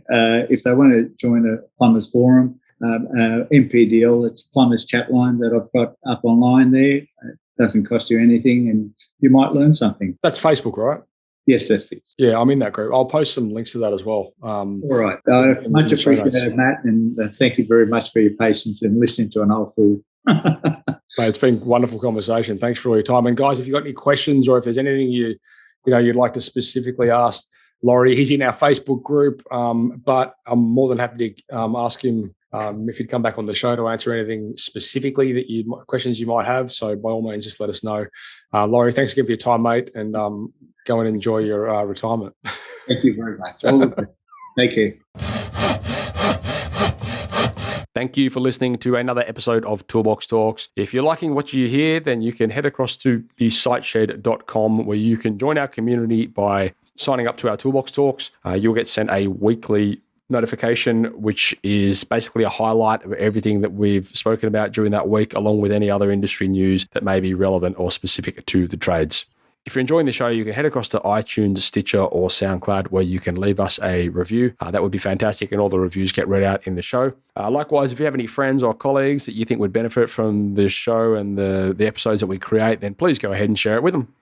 Speaker 3: if they want to join a plumbers forum, MPDL, it's plumbers chat line that I've got up online there. It doesn't cost you anything and you might learn something.
Speaker 1: That's Facebook, right?
Speaker 3: Yes, that's it.
Speaker 1: Yeah, I'm in that group. I'll post some links to that as well.
Speaker 3: All right. Much appreciated, Matt, and thank you very much for your patience and listening to an old fool.
Speaker 1: Mate, it's been a wonderful conversation. Thanks for all your time. And guys, if you've got any questions or if there's anything you'd like to specifically ask Laurie, he's in our Facebook group, but I'm more than happy to ask him if he'd come back on the show to answer anything specifically questions you might have. So by all means, just let us know. Laurie, thanks again for your time, mate, and go and enjoy your retirement.
Speaker 3: Thank you very much. All the best. Take care.
Speaker 1: Thank you for listening to another episode of Toolbox Talks. If you're liking what you hear, then you can head across to thesiteshed.com where you can join our community by signing up to our Toolbox Talks. You'll get sent a weekly notification, which is basically a highlight of everything that we've spoken about during that week, along with any other industry news that may be relevant or specific to the trades. If you're enjoying the show, you can head across to iTunes, Stitcher, or SoundCloud, where you can leave us a review. That would be fantastic, and all the reviews get read out in the show. Likewise, if you have any friends or colleagues that you think would benefit from the show and the episodes that we create, then please go ahead and share it with them.